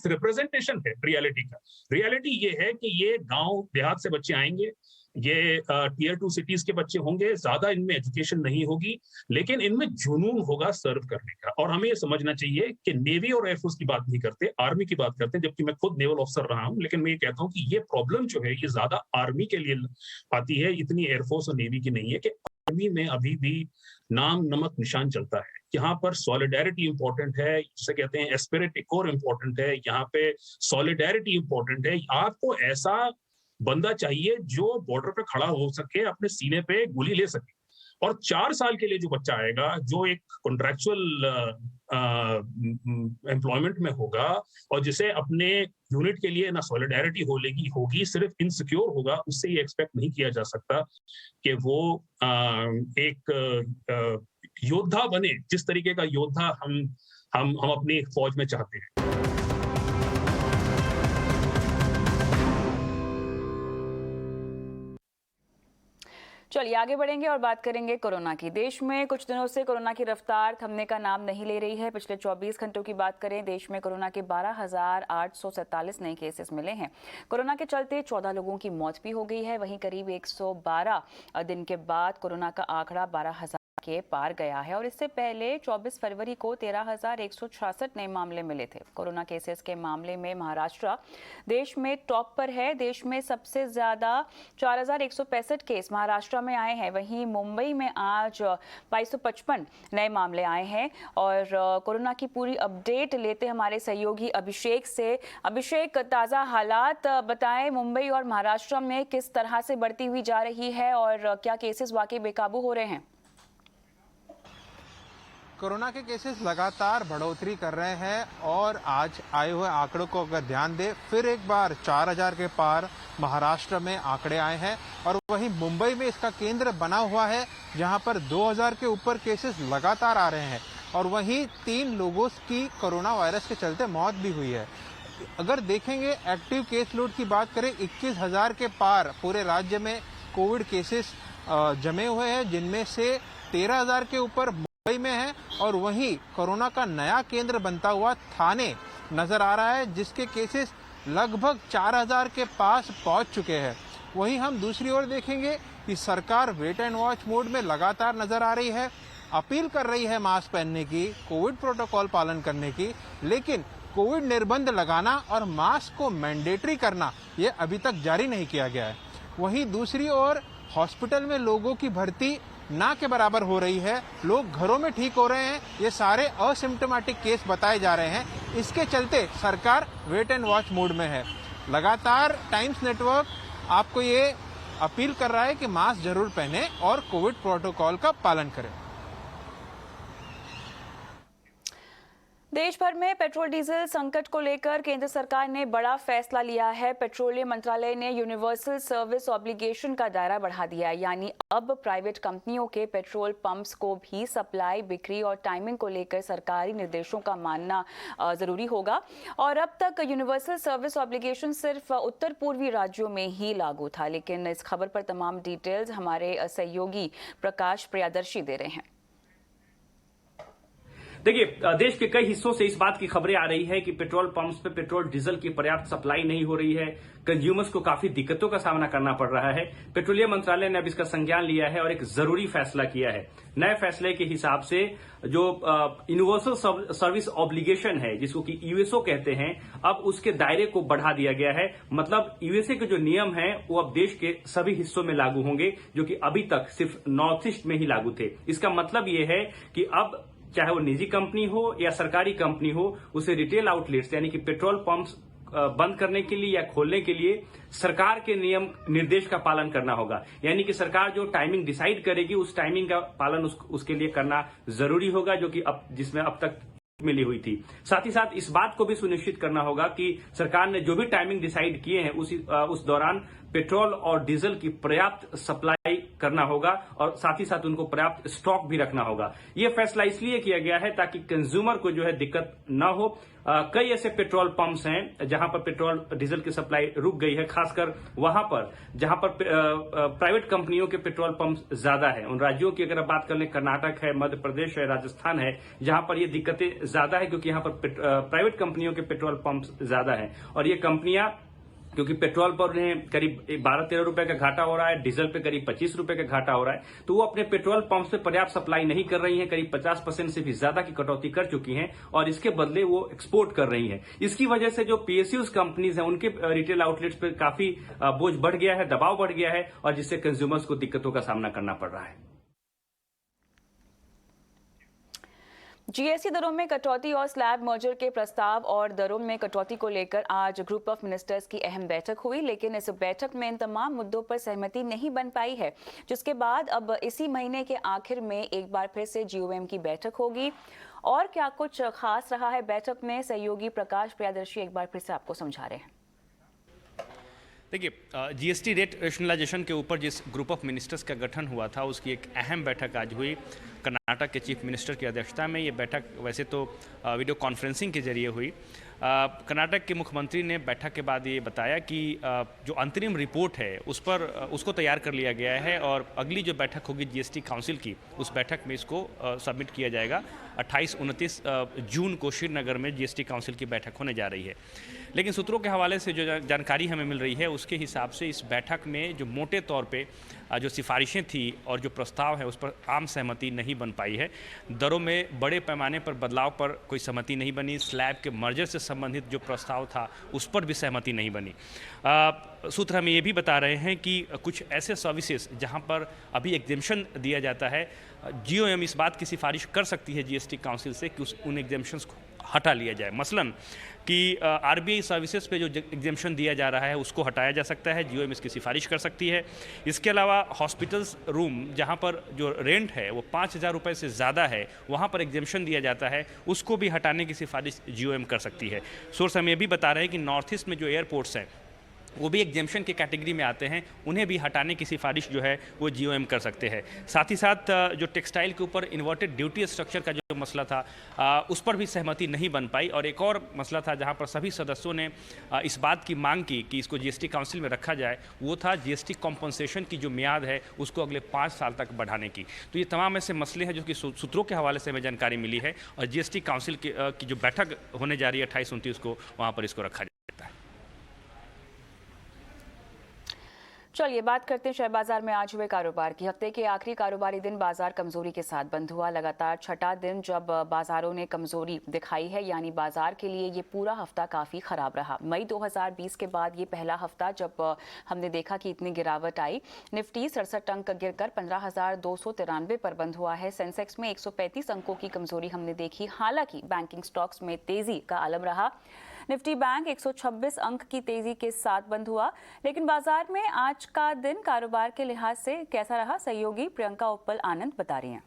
रिप्रेजेंटेशन है रियलिटी का। रियलिटी ये है कि ये गांव देहात से बच्चे आएंगे, ये टियर 2 सिटीज के बच्चे होंगे, ज्यादा इनमें एजुकेशन नहीं होगी, लेकिन इनमें जुनून होगा सर्व करने का। और हमें ये समझना चाहिए कि नेवी और एयरफोर्स की बात नहीं करते, आर्मी की बात करते हैं, जबकि मैं खुद नेवल ऑफिसर रहा हूं। लेकिन मैं ये कहता हूं कि ये प्रॉब्लम जो है ये ज्यादा आर्मी के लिए आती है, इतनी एयरफोर्स और नेवी की नहीं है। कि आर्मी में अभी भी नाम नमक निशान चलता है। यहाँ पर सॉलिडेरिटी इंपॉर्टेंट है, जिसे कहते हैं एस्पिरिट कोर इंपॉर्टेंट है, यहाँ पे सॉलिडेरिटी इंपॉर्टेंट है। आपको ऐसा बंदा चाहिए जो बॉर्डर पे खड़ा हो सके, अपने सीने पे गोली ले सके। और 4 साल के लिए जो बच्चा आएगा, जो एक कॉन्ट्रैक्चुअल एम्प्लॉयमेंट में होगा और जिसे अपने यूनिट के लिए ना सॉलिडेरिटी होगी, सिर्फ इनसिक्योर होगा, उससे ये एक्सपेक्ट नहीं किया जा सकता कि वो एक योद्धा बने, जिस तरीके का योद्धा हम अपनी फौज में चाहते हैं। चलिए आगे बढ़ेंगे और बात करेंगे कोरोना की। देश में कुछ दिनों से कोरोना की रफ्तार थमने का नाम नहीं ले रही है। पिछले 24 घंटों की बात करें, देश में कोरोना के 12,847 नए केसेस मिले हैं। कोरोना के चलते 14 लोगों की मौत भी हो गई है। वहीं करीब 112 दिन के बाद कोरोना का आंकड़ा 12,000 के पार गया है और इससे पहले 24 फरवरी को 13,166 नए मामले मिले थे। कोरोना केसेस के मामले में महाराष्ट्र देश में टॉप पर है। देश में सबसे ज्यादा 4,165 केस महाराष्ट्र में आए हैं। वहीं मुंबई में आज 255 नए मामले आए हैं। और कोरोना की पूरी अपडेट लेते हमारे सहयोगी अभिषेक से। अभिषेक, ताजा हालात बताएं, मुंबई और महाराष्ट्र में किस तरह से बढ़ती हुई जा रही है और क्या केसेस वाकई बेकाबू हो रहे हैं? कोरोना के केसेस लगातार बढ़ोतरी कर रहे हैं और आज आए हुए आंकड़ों को अगर ध्यान दें, फिर एक बार 4,000 के पार महाराष्ट्र में आंकड़े आए हैं। और वहीं मुंबई में इसका केंद्र बना हुआ है, जहां पर 2,000 के ऊपर केसेस लगातार आ रहे हैं। और वहीं 3 लोगों की कोरोना वायरस के चलते मौत भी हुई है। अगर देखेंगे एक्टिव केस लोड की बात करें, 21,000 के पार पूरे राज्य में कोविड केसेस जमे हुए हैं, जिनमें से 13,000 के ऊपर मुंबई में है। और वहीं कोरोना का नया केंद्र बनता हुआ थाने नजर आ रहा है, जिसके केसेस लगभग 4,000 के पास पहुंच चुके हैं। वहीं हम दूसरी ओर देखेंगे कि सरकार वेट एंड वॉच मोड में लगातार नजर आ रही है। अपील कर रही है मास्क पहनने की, कोविड प्रोटोकॉल पालन करने की, लेकिन कोविड निर्बंध लगाना और मास्क को मैंडेटरी करना ये अभी तक जारी नहीं किया गया है। वहीं दूसरी ओर हॉस्पिटल में लोगों की भर्ती ना के बराबर हो रही है, लोग घरों में ठीक हो रहे हैं, ये सारे असिम्प्टोमेटिक केस बताए जा रहे हैं। इसके चलते सरकार वेट एंड वॉच मोड में है। लगातार टाइम्स नेटवर्क आपको ये अपील कर रहा है कि मास्क जरूर पहने और कोविड प्रोटोकॉल का पालन करें। देश भर में पेट्रोल डीजल संकट को लेकर केंद्र सरकार ने बड़ा फैसला लिया है। पेट्रोलियम मंत्रालय ने यूनिवर्सल सर्विस ऑब्लिगेशन का दायरा बढ़ा दिया है, यानी अब प्राइवेट कंपनियों के पेट्रोल पंप्स को भी सप्लाई, बिक्री और टाइमिंग को लेकर सरकारी निर्देशों का मानना जरूरी होगा। और अब तक यूनिवर्सल सर्विस ऑब्लिगेशन सिर्फ उत्तर पूर्वी राज्यों में ही लागू था, लेकिन इस खबर पर तमाम डिटेल्स हमारे सहयोगी प्रकाश प्रियदर्शी दे रहे हैं। देखिए, देश के कई हिस्सों से इस बात की खबरें आ रही है कि पेट्रोल पंप्स पे पेट्रोल डीजल की पर्याप्त सप्लाई नहीं हो रही है, कंज्यूमर्स को काफी दिक्कतों का सामना करना पड़ रहा है। पेट्रोलियम मंत्रालय ने अब इसका संज्ञान लिया है और एक जरूरी फैसला किया है। नए फैसले के हिसाब से जो यूनिवर्सल सर्विस ऑब्लिगेशन है, जिसको कि यूएसओ कहते हैं, अब उसके दायरे को बढ़ा दिया गया है। मतलब यूएसए के जो नियम हैं वो अब देश के सभी हिस्सों में लागू होंगे, जो कि अभी तक सिर्फ नॉर्थ ईस्ट में ही लागू थे। इसका मतलब ये है कि अब चाहे वो निजी कंपनी हो या सरकारी कंपनी हो, उसे रिटेल आउटलेट्स यानी कि पेट्रोल पंप्स बंद करने के लिए या खोलने के लिए सरकार के नियम निर्देश का पालन करना होगा। यानी कि सरकार जो टाइमिंग डिसाइड करेगी उस टाइमिंग का पालन उसके लिए करना जरूरी होगा, जो कि अब जिसमें अब तक मिली हुई थी। साथ ही साथ इस बात को भी सुनिश्चित करना होगा कि सरकार ने जो भी टाइमिंग डिसाइड किए हैं उस दौरान पेट्रोल और डीजल की पर्याप्त सप्लाई करना होगा और साथ ही साथ उनको पर्याप्त स्टॉक भी रखना होगा। यह फैसला इसलिए किया गया है ताकि कंज्यूमर को जो है दिक्कत न हो। कई ऐसे पेट्रोल पंप्स हैं जहां पर पेट्रोल डीजल की सप्लाई रुक गई है, खासकर वहां पर जहां पर प्राइवेट कंपनियों के पेट्रोल पंप्स ज्यादा है। उन राज्यों की अगर बात कर लें, कर्नाटक है, मध्य प्रदेश है, राजस्थान है, जहां पर ये दिक्कतें ज्यादा है क्योंकि यहां पर प्राइवेट कंपनियों के पेट्रोल पंप्स ज्यादा है और ये कंपनियां क्योंकि पेट्रोल पर उन्हें करीब 12-13 रुपए का घाटा हो रहा है, डीजल पे करीब 25 रुपए का घाटा हो रहा है, तो वो अपने पेट्रोल पंप से पर्याप्त सप्लाई नहीं कर रही हैं। करीब 50% से भी ज्यादा की कटौती कर चुकी हैं और इसके बदले वो एक्सपोर्ट कर रही हैं। इसकी वजह से जो पीएसयूज कंपनीज हैं उनके रिटेल आउटलेट्स पर काफी बोझ बढ़ गया है, दबाव बढ़ गया है और जिससे कंज्यूमर्स को दिक्कतों का सामना करना पड़ रहा है। जीएसटी दरों में कटौती और स्लैब मर्जर के प्रस्ताव और दरों में कटौती को लेकर आज ग्रुप ऑफ मिनिस्टर्स की अहम बैठक हुई, लेकिन इस बैठक में इन तमाम मुद्दों पर सहमति नहीं बन पाई है, जिसके बाद अब इसी महीने के आखिर में एक बार फिर से जीओएम की बैठक होगी। और क्या कुछ खास रहा है बैठक में, सहयोगी प्रकाश प्रियदर्शी एक बार फिर से आपको समझा रहे हैं। देखिए, जीएसटी रेट रेशनलाइजेशन के ऊपर जिस ग्रुप ऑफ मिनिस्टर्स का गठन हुआ था उसकी एक अहम बैठक आज हुई कर्नाटक के चीफ मिनिस्टर की अध्यक्षता में। ये बैठक वैसे तो वीडियो कॉन्फ्रेंसिंग के जरिए हुई। कर्नाटक के मुख्यमंत्री ने बैठक के बाद ये बताया कि जो अंतरिम रिपोर्ट है उसको तैयार कर लिया गया है और अगली जो बैठक होगी जीएसटी काउंसिल की, उस बैठक में इसको सबमिट किया जाएगा। 28-29 जून को श्रीनगर में जीएसटी काउंसिल की बैठक होने जा रही है। लेकिन सूत्रों के हवाले से जो जानकारी हमें मिल रही है उसके हिसाब से इस बैठक में जो मोटे तौर पे जो सिफारिशें थी और जो प्रस्ताव है उस पर आम सहमति नहीं बन पाई है। दरों में बड़े पैमाने पर बदलाव पर कोई सहमति नहीं बनी। स्लैब के मर्जर से संबंधित जो प्रस्ताव था उस पर भी सहमति नहीं बनी। सूत्र हमें ये भी बता रहे हैं कि कुछ ऐसे सर्विसेज जहां पर अभी एग्जेम्पशन दिया जाता है, जीओएम इस बात की सिफारिश कर सकती है जीएसटी काउंसिल से कि उन एग्जेम्पशंस को हटा लिया जाए। मसलन कि आरबीआई सर्विसेज पे जो एग्जेम्पशन दिया जा रहा है उसको हटाया जा सकता है, जीओएम इसकी सिफारिश कर सकती है। इसके अलावा हॉस्पिटल्स रूम जहां पर जो रेंट है वो 5,000 रुपये से ज़्यादा है, वहां पर एग्जेम्पशन दिया जाता है, उसको भी हटाने की सिफारिश जीओएम कर सकती है। सोर्स हमें भी बता रहे हैं कि नॉर्थ ईस्ट में जो एयरपोर्ट्स हैं वो भी एग्जेम्पशन के कैटेगरी में आते हैं, उन्हें भी हटाने की सिफारिश जो है वो जीओएम कर सकते हैं। साथ ही साथ जो टेक्सटाइल के ऊपर इन्वर्टेड ड्यूटी स्ट्रक्चर का जो मसला था उस पर भी सहमति नहीं बन पाई। और एक और मसला था जहां पर सभी सदस्यों ने इस बात की मांग की कि इसको जीएसटी काउंसिल में रखा जाए, वो था जीएसटी कॉम्पनसेशन की जो मियाद है उसको अगले 5 साल तक बढ़ाने की। तो ये तमाम ऐसे मसले हैं जो कि सूत्रों के हवाले से हमें जानकारी मिली है और जीएसटी काउंसिल की जो बैठक होने जा रही है 28-29 को, वहाँ पर इसको रखा जाए। चलिए बात करते हैं शेयर बाजार में आज हुए कारोबार की। हफ्ते के आखिरी कारोबारी दिन बाजार कमजोरी के साथ बंद हुआ। लगातार छठा दिन जब बाजारों ने कमजोरी दिखाई है, यानी बाजार के लिए ये पूरा हफ्ता काफी खराब रहा। मई 2020 के बाद ये पहला हफ्ता जब हमने देखा कि इतनी गिरावट आई। निफ्टी 67 अंक गिरकर 15,293 पर बंद हुआ है। सेंसेक्स में 135 अंकों की कमजोरी हमने देखी। हालांकि बैंकिंग स्टॉक्स में तेजी का आलम रहा। निफ्टी बैंक 126 अंक की तेजी के साथ बंद हुआ। लेकिन बाजार में आज का दिन कारोबार के लिहाज से कैसा रहा, सहयोगी प्रियंका उप्पल आनंद बता रही हैं।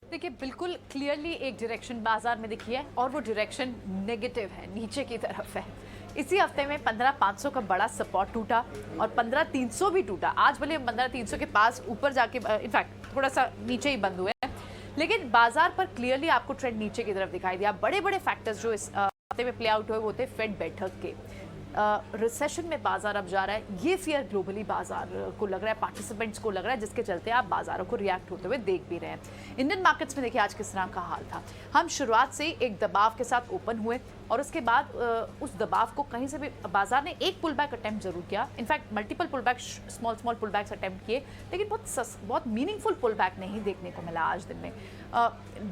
देखिए, बिल्कुल क्लियरली एक डायरेक्शन बाजार में दिखी है और वो डायरेक्शन नेगेटिव है, नीचे की तरफ है। इसी हफ्ते में 15,500 का बड़ा सपोर्ट टूटा और 15,300 भी टूटा। आज भले 15,300 के पास ऊपर जाके इनफैक्ट थोड़ा सा नीचे ही बंद हुए, लेकिन बाजार पर क्लियरली आपको ट्रेंड नीचे की तरफ दिखाई दिया। बड़े बड़े फैक्टर्स जो इस हफ्ते में प्ले आउट हुए वो थे फेड बैठक के। रिसेशन में बाजार अब जा रहा है, ये फियर ग्लोबली बाजार को लग रहा है, पार्टिसिपेंट्स को लग रहा है, जिसके चलते आप बाजारों को रिएक्ट होते हुए देख भी रहे हैं। इंडियन मार्केट्स में देखिए आज किस तरह का हाल था। हम शुरुआत से एक दबाव के साथ ओपन हुए और उसके बाद उस दबाव को कहीं से भी बाजार ने एक पुल बैक अटेम्प्ट जरूर किया। In fact multiple pull back, small pull backs attempt किए, लेकिन बहुत मीनिंगफुल पुल बैक नहीं देखने को मिला आज दिन में।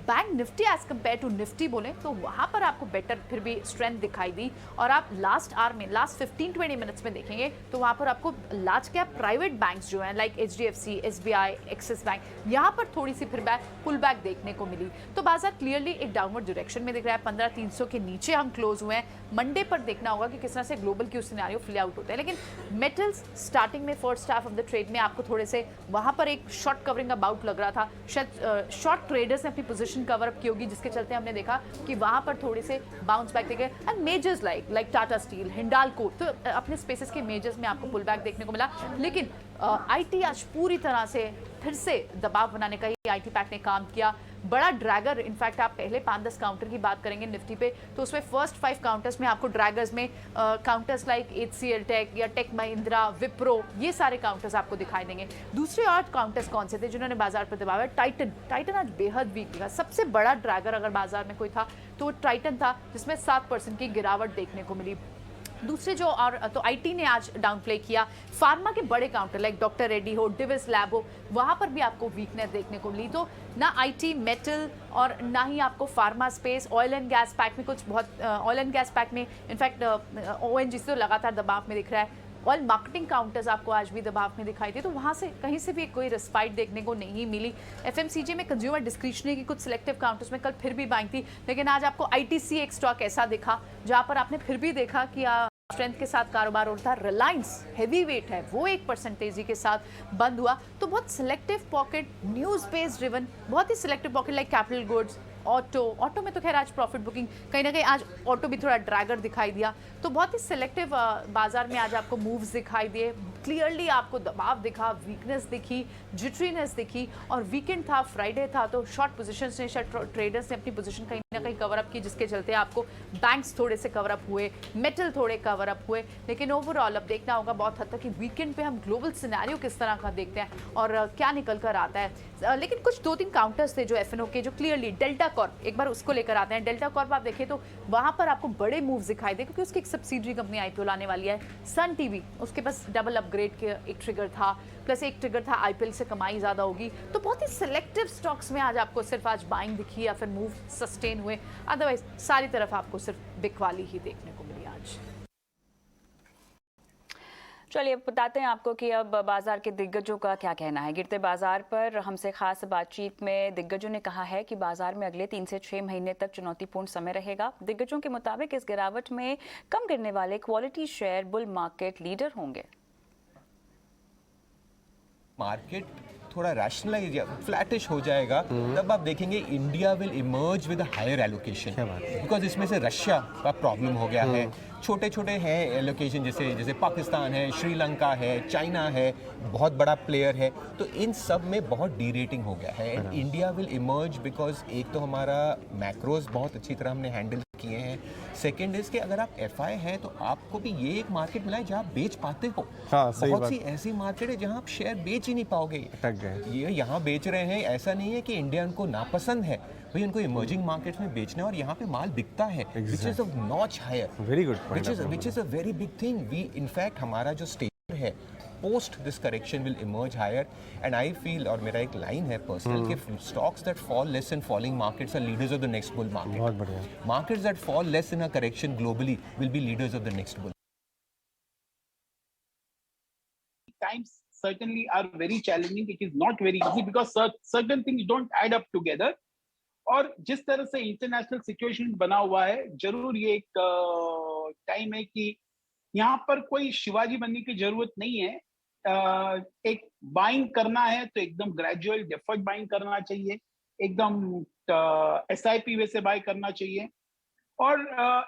Bank Nifty as compare to Nifty बोले तो वहाँ पर आपको बेटर फिर भी स्ट्रेंथ दिखाई दी। और आप लास्ट आवर में, लास्ट 15-20 मिनट्स में देखेंगे तो वहाँ पर आपको लार्ज कैप प्राइवेट बैंक्स जो हैं like HDFC, SBI, axis bank, यहाँ पर थोड़ी सी फिर पुल बैक देखने को मिली। तो बाजार क्लियरली एक डाउनवर्ड डायरेक्शन में दिख रहा है। 15,300 के नीचे हम क्लोज हुए हैं। मंडे पर देखना होगा कि किस तरह से global Q scenario play out होते हैं। लेकिन मेटल्स स्टार्टिंग में first half of the trade में आपको थोड़े से वहाँ पर एक शॉर्ट कवरिंग अबाउट लग रहा था। शायद शॉर्ट ट्रेडर्स ने अपनी पोजीशन कवर अप की होगी, जिसके चलते हमने देखा कि वहाँ पर थोड़े से बाउंस बैक देखे। And measures like Tata steel, Hindalco, तो अपने स्पेसेस के मेजर्स में आपको पुल बैक देखने को मिला। लेकिन IT आज पूरी तरह से फिर से दबाव बनाने का ही IT पैक ने काम किया। बड़ा ड्रैगर, इनफैक्ट आप पहले 5-10 काउंटर की बात करेंगे निफ्टी पे तो उसमें फर्स्ट 5 काउंटर्स में आपको ड्रैगर्स में काउंटर्स लाइक HCL टेक या टेक महिंद्रा, विप्रो, ये सारे काउंटर्स आपको दिखाई देंगे। दूसरे और काउंटर्स कौन से थे जिन्होंने बाजार पर दबाव है? टाइटन आज बेहद वीक दिखा। सबसे बड़ा ड्रैगर अगर बाजार में कोई था तो वो टाइटन था, जिसमें 7% की गिरावट देखने को मिली। दूसरे जो और तो IT ने आज डाउन प्ले किया। फार्मा के बड़े काउंटर लाइक डॉक्टर रेड्डी हो, डिविस लैब हो, वहाँ पर भी आपको वीकनेस देखने को मिली। तो ना IT, मेटल और ना ही आपको pharma space, oil and gas pack में कुछ बहुत ऑयल एंड गैस पैक में इनफैक्ट ONGC तो लगातार दबाव में दिख रहा है। ऑयल मार्केटिंग काउंटर्स आपको आज भी दबाव में दिखाई दे, तो वहाँ से कहीं से भी कोई रिस्पाइट देखने को नहीं मिली। FMCG में कंज्यूमर डिस्क्रिशनरी की कुछ सिलेक्टिव काउंटर्स में कल फिर भी बाइंग थी, लेकिन आज आपको ITC एक स्टॉक ऐसा दिखा जहाँ पर आपने फिर भी देखा कि स्ट्रेंथ के साथ कारोबार हो रहा था। रिलायंस हैवी वेट है, वो 1% तेजी के साथ बंद हुआ। तो बहुत selective pocket, news based driven, बहुत ही selective pocket like capital goods, auto में तो खैर आज प्रॉफिट बुकिंग कहीं ना कहीं आज ऑटो भी थोड़ा ड्रैगर दिखाई दिया। तो बहुत ही सिलेक्टिव बाजार में आज आपको मूव्स दिखाई दिए। क्लियरली आपको दबाव दिखा, वीकनेस दिखी, जिटरीनेस दिखी। और वीकेंड था, फ्राइडे था, तो शॉर्ट पोजीशंस ने, ट्रेडर्स ने अपनी पोजीशन कहीं ना कहीं कवर अप की, जिसके चलते आपको बैंक्स थोड़े से कवर अप हुए, मेटल थोड़े कवर अप हुए। लेकिन ओवरऑल अब देखना होगा बहुत हद तक कि वीकेंड पे हम ग्लोबल सिनेरियो किस तरह का देखते हैं और क्या निकल कर आता है। लेकिन कुछ 2-3 काउंटर्स थे जो FNO के, जो क्लियरली डेल्टा कॉर्प, एक बार उसको लेकर आते हैं। डेल्टा कॉर्प आप देखें तो वहां पर आपको बड़े मूव्स दिखाई दे, क्योंकि उसकी एक सब्सिडरी कंपनी IPO लाने वाली है। सन टीवी, उसके पास डबल अपग्रेड के एक ट्रिगर था, प्लस एक ट्रिगर था IPL से कमाई ज्यादा होगी। तो बहुत ही सिलेक्टिव स्टॉक्स में आज आपको सिर्फ आज बाइंग दिखी या फिर मूव सस्टेन हुए। अदरवाइज सारी तरफ आपको सिर्फ बिकवाली ही देखने को मिली आज। चलिए बताते हैं आपको कि अब बाजार के दिग्गजों का क्या कहना है। गिरते बाजार पर हमसे खास बातचीत में दिग्गजों ने कहा है कि बाजार में अगले 3 से 6 महीने तक चुनौतीपूर्ण समय रहेगा। दिग्गजों के मुताबिक इस गिरावट में कम गिरने वाले quality share bull market leader होंगे। मार्केट थोड़ा रैशनलाइज या फ्लैटिश हो जाएगा, तब आप देखेंगे India will emerge with a higher allocation, because इसमें से रशिया का प्रॉब्लम हो गया है। छोटे छोटे हैं एलोकेशन, जैसे पाकिस्तान है, श्रीलंका है, चाइना है, बहुत बड़ा प्लेयर है, तो इन सब में बहुत डी रेटिंग हो गया है। And India will emerge because एक तो हमारा मैक्रोज बहुत अच्छी तरह हमने हैंडल किए हैं। सेकंड इज कि अगर आप एफआई है तो आपको भी ये एक मार्केट मिला है जहाँ आप बेच पाते हो। बहुत सी ऐसी मार्केट है जहाँ आप शेयर बेच ही नहीं पाओगे। ये यहाँ बेच रहे हैं, ऐसा नहीं है कि इंडिया उनको नापसंद है, भाई उनको इमर्जिंग मार्केट्स में बेचना है और यहाँ पे माल बिकता है, which is a notch higher, very good, which is a very big thing. We in fact हमारा जो स्टेज है post this correction will emerge higher, and I feel, और मेरा एक लाइन है पर्सनल कि stocks that fall less in falling markets are leaders of the next bull market. बहुत बढ़िया। Markets that fall less in a correction globally will be leaders of the next bull. Times certainly are very challenging. It is not very easy because certain things don't add up together. और जिस तरह से इंटरनेशनल सिचुएशन बना हुआ है, जरूर ये एक टाइम है कि यहाँ पर कोई शिवाजी बनने की जरूरत नहीं है। एक बाइंग करना है तो एकदम ग्रेजुअल डेफर्ड बाइंग करना चाहिए, एकदम एसआईपी वे से बाय करना चाहिए। और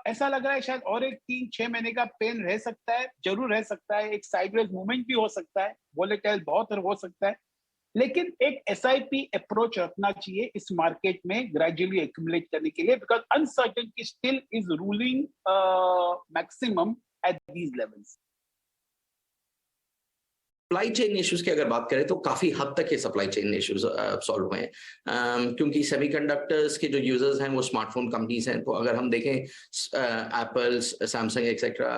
ऐसा लग रहा है शायद और एक 3-6 महीने का पेन रह सकता है, जरूर रह सकता है। एक साइडवेज मूवमेंट भी हो सकता है, वोलेटाइल बहुत हो सकता है, लेकिन एक एसआईपी अप्रोच रखना चाहिए इस मार्केट में ग्रेजुअली एक्यूमुलेट करने के लिए, because uncertainty still is ruling maximum at these levels. Supply chain issues की अगर बात करें तो काफी हद तक ये सप्लाई चेन इश्यूज सॉल्व हुए हैं, क्योंकि सेमीकंडक्टर्स के जो यूजर्स हैं वो स्मार्टफोन कंपनीज हैं। तो अगर हम देखें एप्पल, सैमसंग एक्सेट्रा,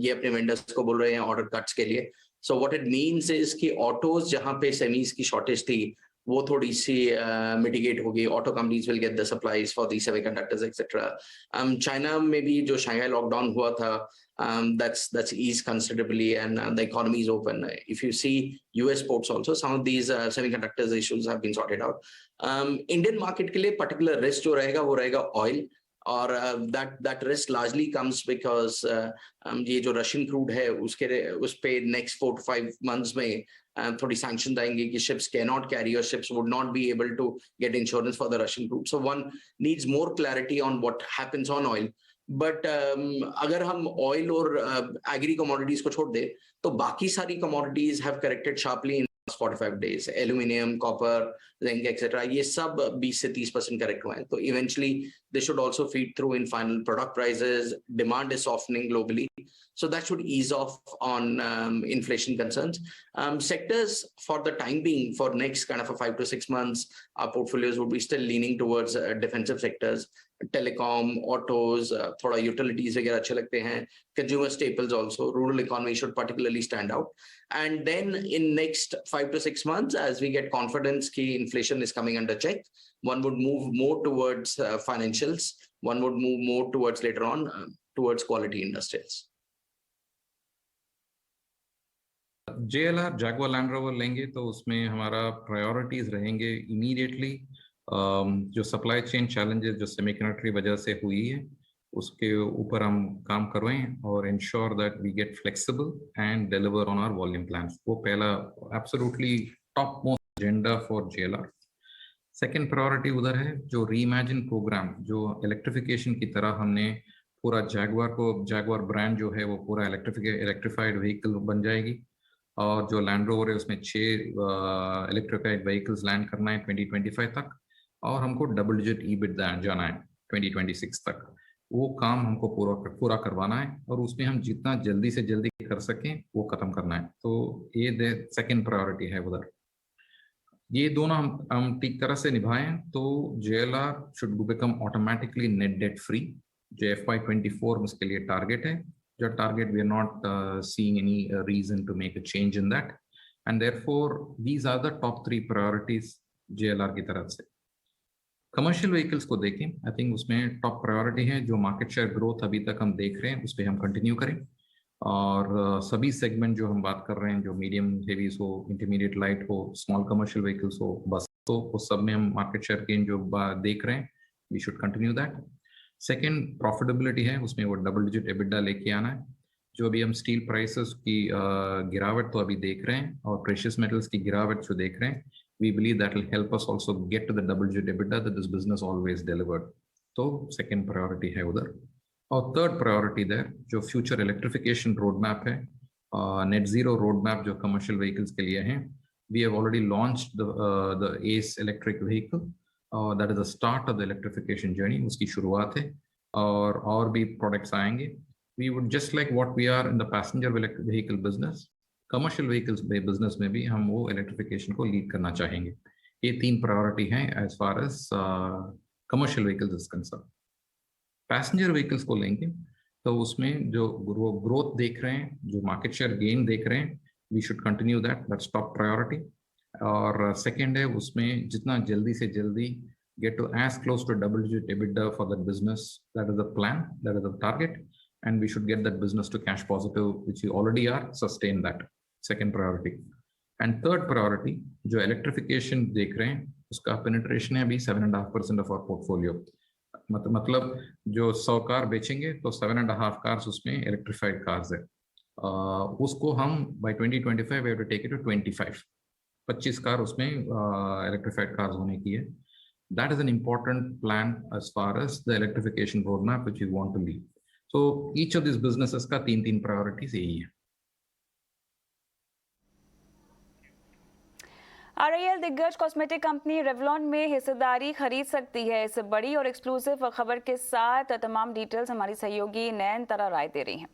ये अपने वेंडर्स को बोल रहे हैं ऑर्डर कट्स के लिए। So what it means is कि ऑटोज जहां पे सेमीज की शॉर्टेज थी वो थोड़ी सी मिटिगेट होगी। Auto companies will get the supplies for the semiconductors etcetera. China में भी जो शंघाई लॉकडाउन हुआ था, that's eased considerably, and the economy is open. If you see US ports also, some of these semiconductors issues have been sorted out. Indian market के लिए particular risk जो रहेगा वो रहेगा oil, और that risk largely comes because ये जो Russian crude है उस पे next 4 to 5 months में थोड़ी sanctions आएंगी कि ships cannot carry, or ships would not be able to get insurance for the Russian crude. So one needs more clarity on what happens on oil. But अगर हम ऑयल और एग्री कमोडिटीज को छोड़ दे तो बाकी सारी commodities have corrected sharply in 45 days. Aluminium, copper, zinc etcetera, ये सब 20 से 30% करेक्ट हुए हैं। तो eventually they should also feed through in final product prices. Demand is softening globally, so that should ease off on inflation concerns. Sectors for the time being, for next kind of a 5 to 6 months, our portfolios would be still leaning towards defensive sectors, telecom, autos, thoda utilities वगैरह अच्छे लगते हैं, consumer staples also, rural economy should particularly stand out. And then in next 5 to 6 months, as we get confidence कि inflation is coming under check, one would move more towards financials, one would move more towards later on towards quality industrials. JLR Jaguar land rover लेंगे तो उसमें हमारा प्रायोरिटीज रहेंगे इमीडिएटली जो सप्लाई चेन चैलेंजेस जो सेमीकंडक्टर की वजह से हुई है उसके ऊपर हम काम करवाएं और ensure that we get flexible and deliver on our volume plans. वो पहला absolutely top most agenda for JLR। Second priority उधर है जो रीइमेजिन प्रोग्राम, जो इलेक्ट्रिफिकेशन की तरह हमने पूरा जैगुआर ब्रांड जो है वो पूरा इलेक्ट्रिफाइड व्हीकल बन जाएगी, और जो लैंड रोवर है उसमें 6 इलेक्ट्रिफाइड व्हीकल्स लैंड करना है 2025 तक, और हमको डबल डिजिट EBIT जाना है 2026 तक। वो काम हमको पूरा करवाना है और उसमें हम जितना जल्दी से जल्दी कर सकें वो खत्म करना है। तो ये सेकंड प्रायोरिटी है उधर। ये दोनों हम ठीक तरह से निभाएं तो JLR should become automatically net debt free, जो FY24 में उसके लिए टारगेट है। Your target, we are not seeing any reason to make a change in that, and therefore these are the top 3 priorities JLR की तरफ से। कमर्शियल व्हीकल्स को देखें, आई थिंक उसमें टॉप प्रायोरिटी है जो मार्केट शेयर ग्रोथ अभी तक हम देख रहे हैं उस पर हम कंटिन्यू करें, और सभी सेगमेंट जो हम बात कर रहे हैं, जो मीडियम हेवीज हो, इंटरमीडिएट लाइट हो, स्मॉल कमर्शियल व्हीकल्स हो, बस तो उस सब में हम मार्केट शेयर गेन जो देख रहे हैं, we should continue that. Second profitability है, उसमें वो डबल डिजिट EBITDA लेके आना है। जो अभी हम स्टील प्राइसेस की गिरावट तो अभी देख रहे हैं और प्रेशियस मेटल्स की गिरावट जो देख रहे हैं, we believe that will help us also get to the double digit EBITDA that this business always delivered. तो सेकेंड प्रायोरिटी है उधर। और थर्ड प्रायोरिटी देयर जो फ्यूचर इलेक्ट्रिफिकेशन रोड मैप है, नेट जीरो रोड मैप जो कमर्शियल व्हीकल्स के लिए हैं, we have already launched the ACE electric vehicle, that is the start of the electrification journey, उसकी शुरुआत है। और भी प्रोडक्ट्स आएंगे। We would just like what we are in the passenger vehicle business, commercial vehicles business में भी हम वो इलेक्ट्रिफिकेशन को लीड करना चाहेंगे। ये 3 प्रायोरिटी हैं as far as commercial vehicles is concern. Passenger vehicles को लेंगे तो उसमें जो ग्रोथ देख रहे हैं, जो मार्केट शेयर गेन देख रहे हैं, we should continue that's top priority. और सेकेंड है उसमें जितना जल्दी से जल्दी get to as close to double-digit EBITDA for that business. That is the plan, that is the target, and we should get that business to cash positive, which we already are, sustain that. Second priority. And third priority, जो electrification देख रहे हैं, उसका penetration है अभी 7.5% of our portfolio. मतलब जो 100 कार बेचेंगे तो 7.5 cars उसमें electrified cars है। उसको हम by 2025 we have to take it to 25 car उसमें electrified cars होने की है। That is an important plan as far as the electrification roadmap which we want to lead. So each of these businesses का 3 priorities यही है। RIL दिग्गज कॉस्मेटिक कंपनी रेवलॉन में हिस्सेदारी खरीद सकती है। इस बड़ी और एक्सक्लूसिव खबर के साथ तमाम डिटेल्स हमारी सहयोगी नयनतारा राय दे रही हैं।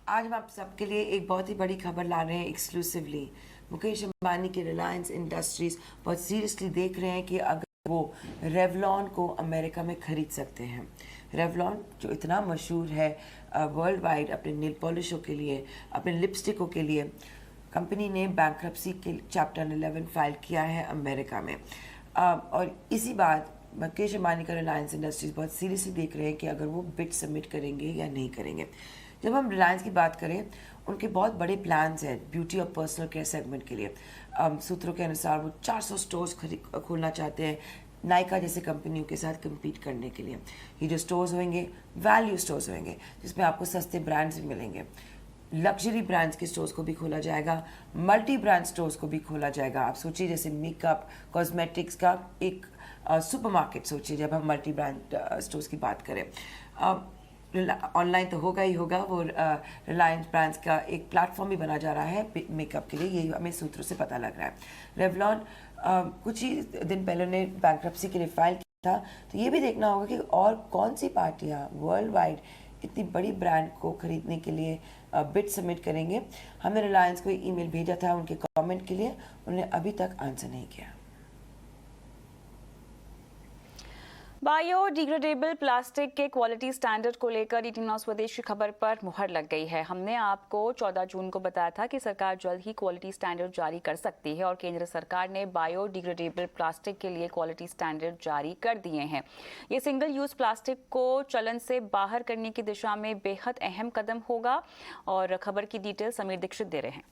आज हम आप सबके लिए एक बहुत ही बड़ी खबर ला रहे हैं एक्सक्लूसिवली। मुकेश अंबानी के रिलायंस इंडस्ट्रीज बहुत सीरियसली देख रहे हैं कि अगर वो रेवलॉन को अमेरिका में खरीद सकते हैं। रेवलॉन जो इतना मशहूर है वर्ल्ड वाइड अपने नेल पॉलिशों के लिए, अपने लिपस्टिकों के लिए, कंपनी ने बैंक्रप्सी के चैप्टर 11 फाइल किया है अमेरिका में। और इसी बात मुकेश अंबानी का रिलायंस इंडस्ट्रीज बहुत सीरियसली देख रहे हैं कि अगर वो बिड सबमिट करेंगे या नहीं करेंगे। जब हम रिलायंस की बात करें, उनके बहुत बड़े प्लान्स हैं ब्यूटी और पर्सनल केयर सेगमेंट के लिए। सूत्रों के अनुसार वो 400 स्टोर्स खोलना चाहते हैं नायका जैसे कंपनियों के साथ कम्पीट करने के लिए। ये जो स्टोर्स होंगे वैल्यू स्टोर्स होंगे जिसमें आपको सस्ते ब्रांड्स भी मिलेंगे। लग्जरी ब्रांड्स के स्टोर्स को भी खोला जाएगा, मल्टी ब्रांड स्टोर्स को भी खोला जाएगा। आप सोचिए जैसे मेकअप कॉस्मेटिक्स का एक सुपरमार्केट सोचिए जब हम मल्टी ब्रांड स्टोर्स की बात करें। ऑनलाइन तो होगा ही होगा, वो रिलायंस ब्रांड्स का एक प्लेटफॉर्म भी बना जा रहा है मेकअप के लिए, ये हमें सूत्रों से पता लग रहा है। रेवलॉन कुछ ही दिन पहले ने बैंक्रप्सी के लिए फाइल किया था, तो ये भी देखना होगा कि और कौन सी पार्टियां वर्ल्ड वाइड इतनी बड़ी ब्रांड को खरीदने के लिए बिड सबमिट करेंगे। हमने रिलायंस को ईमेल भेजा था उनके कमेंट के लिए, उन्होंने अभी तक आंसर नहीं किया। बायोडिग्रेडेबल प्लास्टिक के क्वालिटी स्टैंडर्ड को लेकर ईटी नाउ स्वदेश की खबर पर मुहर लग गई है। हमने आपको 14 जून को बताया था कि सरकार जल्द ही क्वालिटी स्टैंडर्ड जारी कर सकती है और केंद्र सरकार ने बायोडिग्रेडेबल प्लास्टिक के लिए क्वालिटी स्टैंडर्ड जारी कर दिए हैं। ये सिंगल यूज प्लास्टिक को चलन से बाहर करने की दिशा में बेहद अहम कदम होगा और खबर की डिटेल समीर दीक्षित दे रहे हैं।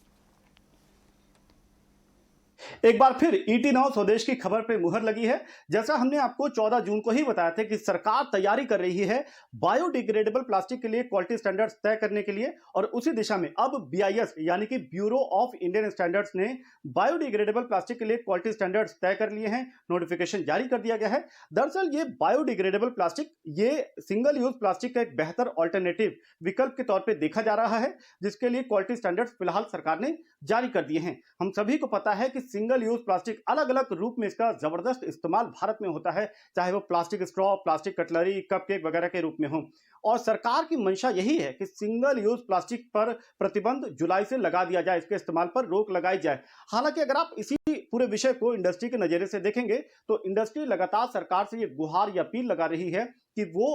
एक बार फिर ईटी नाउ स्वदेश की खबर पे मुहर लगी है। जैसा हमने आपको 14 जून को ही बताया था कि सरकार तैयारी कर रही है बायोडिग्रेडेबल प्लास्टिक के लिए क्वालिटी स्टैंडर्ड्स तय करने के लिए और उसी दिशा में अब BIS यानी कि ब्यूरो ऑफ इंडियन स्टैंडर्ड्स ने बायोडिग्रेडेबल प्लास्टिक के लिए क्वालिटी स्टैंडर्ड्स तय कर लिए हैं, नोटिफिकेशन जारी कर दिया गया है। दरअसल ये बायोडिग्रेडेबल प्लास्टिक ये सिंगल यूज प्लास्टिक का एक बेहतर ऑल्टरनेटिव विकल्प के तौर पर देखा जा रहा है, जिसके लिए क्वालिटी स्टैंडर्ड्स फिलहाल सरकार ने जारी कर दिए हैं। हम सभी को पता है कि सिंगल यूज प्लास्टिक अलग अलग रूप में इसका जबरदस्त इस्तेमाल भारत में होता है, चाहे वो plastic straw, plastic cutlery, cupcake वगैरह के रूप में हो। और सरकार की मंशा यही है कि सिंगल यूज प्लास्टिक पर प्रतिबंध जुलाई से लगा दिया जाए, इसके इस्तेमाल पर रोक लगाई जाए। हालांकि अगर आप इसी पूरे विषय को इंडस्ट्री के नजरिए से देखेंगे तो इंडस्ट्री लगातार सरकार से ये गुहार या अपील लगा रही है कि वो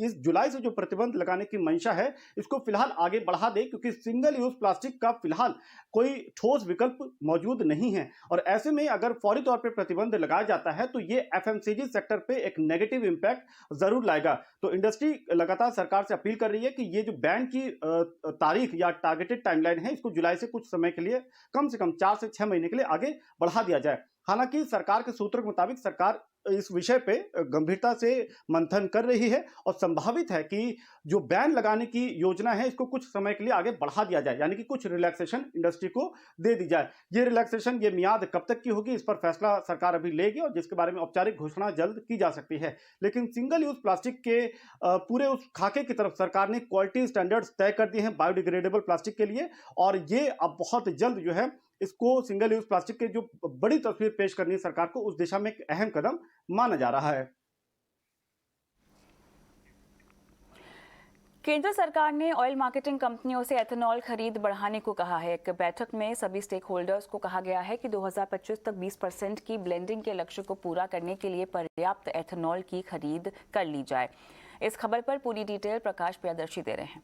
इस जुलाई से जो प्रतिबंध लगाने की मंशा है इसको फिलहाल आगे बढ़ा दे, क्योंकि सिंगल यूज प्लास्टिक का फिलहाल कोई ठोस विकल्प मौजूद नहीं है। और ऐसे में अगर फौरी तौर पर प्रतिबंध लगाया जाता है तो ये FMCG सेक्टर पे एक नेगेटिव इंपैक्ट जरूर लाएगा। तो इंडस्ट्री लगातार सरकार से अपील कर रही है कि ये जो बैन की तारीख या टारगेटेड टाइमलाइन है इसको जुलाई से कुछ समय के लिए कम से कम 4 से 6 महीने के लिए आगे बढ़ा दिया जाए। हालांकि सरकार के सूत्रों के मुताबिक सरकार इस विषय पे गंभीरता से मंथन कर रही है और संभावित है कि जो बैन लगाने की योजना है इसको कुछ समय के लिए आगे बढ़ा दिया जाए, यानी कि कुछ रिलैक्सेशन इंडस्ट्री को दे दी जाए। ये रिलैक्सेशन ये मियाद कब तक की होगी इस पर फैसला सरकार अभी लेगी और जिसके बारे में औपचारिक घोषणा जल्द की जा सकती है। लेकिन सिंगल यूज प्लास्टिक के पूरे उस खाके की तरफ सरकार ने क्वालिटी स्टैंडर्ड्स तय कर दिए हैं बायोडिग्रेडेबल प्लास्टिक के लिए और ये अब बहुत जल्द जो है इसको सिंगल यूज प्लास्टिक के जो बड़ी तस्वीर पेश करनी है सरकार को, उस दिशा में एक अहम कदम माना जा रहा है। केंद्र सरकार ने ऑयल मार्केटिंग कंपनियों से एथेनॉल खरीद बढ़ाने को कहा है। एक बैठक में सभी स्टेक होल्डर्स को कहा गया है कि 2025 तक 20% की ब्लेंडिंग के लक्ष्य को पूरा करने के लिए पर्याप्त एथेनॉल की खरीद कर ली जाए। इस खबर पर पूरी डिटेल प्रकाश प्रियदर्शी दे रहे हैं।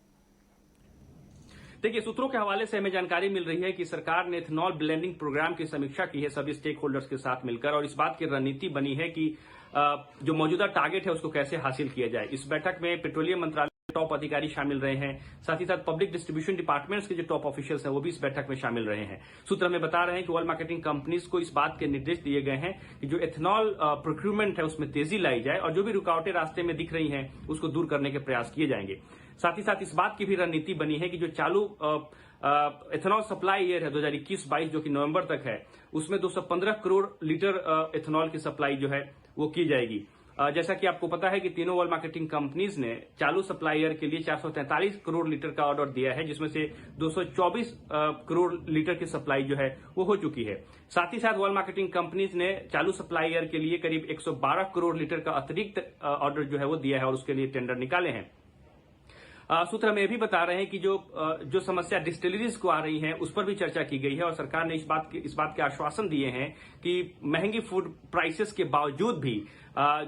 देखिए, सूत्रों के हवाले से हमें जानकारी मिल रही है कि सरकार ने एथेनॉल ब्लेंडिंग प्रोग्राम की समीक्षा की है सभी स्टेक होल्डर्स के साथ मिलकर, और इस बात की रणनीति बनी है कि जो मौजूदा टारगेट है उसको कैसे हासिल किया जाए। इस बैठक में पेट्रोलियम मंत्रालय के टॉप अधिकारी शामिल रहे हैं, साथ ही साथ पब्लिक डिस्ट्रीब्यूशन डिपार्टमेंट्स के जो टॉप ऑफिशियल्स हैं वो भी इस बैठक में शामिल रहे हैं। सूत्र हमें बता रहे हैं कि ऑयल मार्केटिंग कंपनीज को इस बात के निर्देश दिए गए हैं कि जो एथेनॉल प्रोक्यूरमेंट है उसमें तेजी लाई जाए और जो भी रुकावटें रास्ते में दिख रही हैं उसको दूर करने के प्रयास किए जाएंगे। साथ ही साथ इस बात की भी रणनीति बनी है कि जो चालू एथेनॉल सप्लाई ईयर है 2021-22 जो कि नवंबर तक है, उसमें 215 करोड़ लीटर एथेनॉल की सप्लाई जो है वो की जाएगी। जैसा कि आपको पता है कि तीनों ऑयल मार्केटिंग कंपनीज ने चालू सप्लाई ईयर के लिए 443 करोड़ लीटर का ऑर्डर दिया है, जिसमें से 224 करोड़ लीटर की सप्लाई जो है वो हो चुकी है। साथ ही साथ ऑयल मार्केटिंग कंपनीज ने चालू सप्लाई ईयर के लिए करीब 112 करोड़ लीटर का अतिरिक्त ऑर्डर जो है वो दिया है और उसके लिए टेंडर निकाले हैं। सूत्र हमें यह भी बता रहे हैं कि जो समस्या डिस्टिलरीज को आ रही है उस पर भी चर्चा की गई है और सरकार ने इस बात के आश्वासन दिए हैं कि महंगी फूड प्राइसेस के बावजूद भी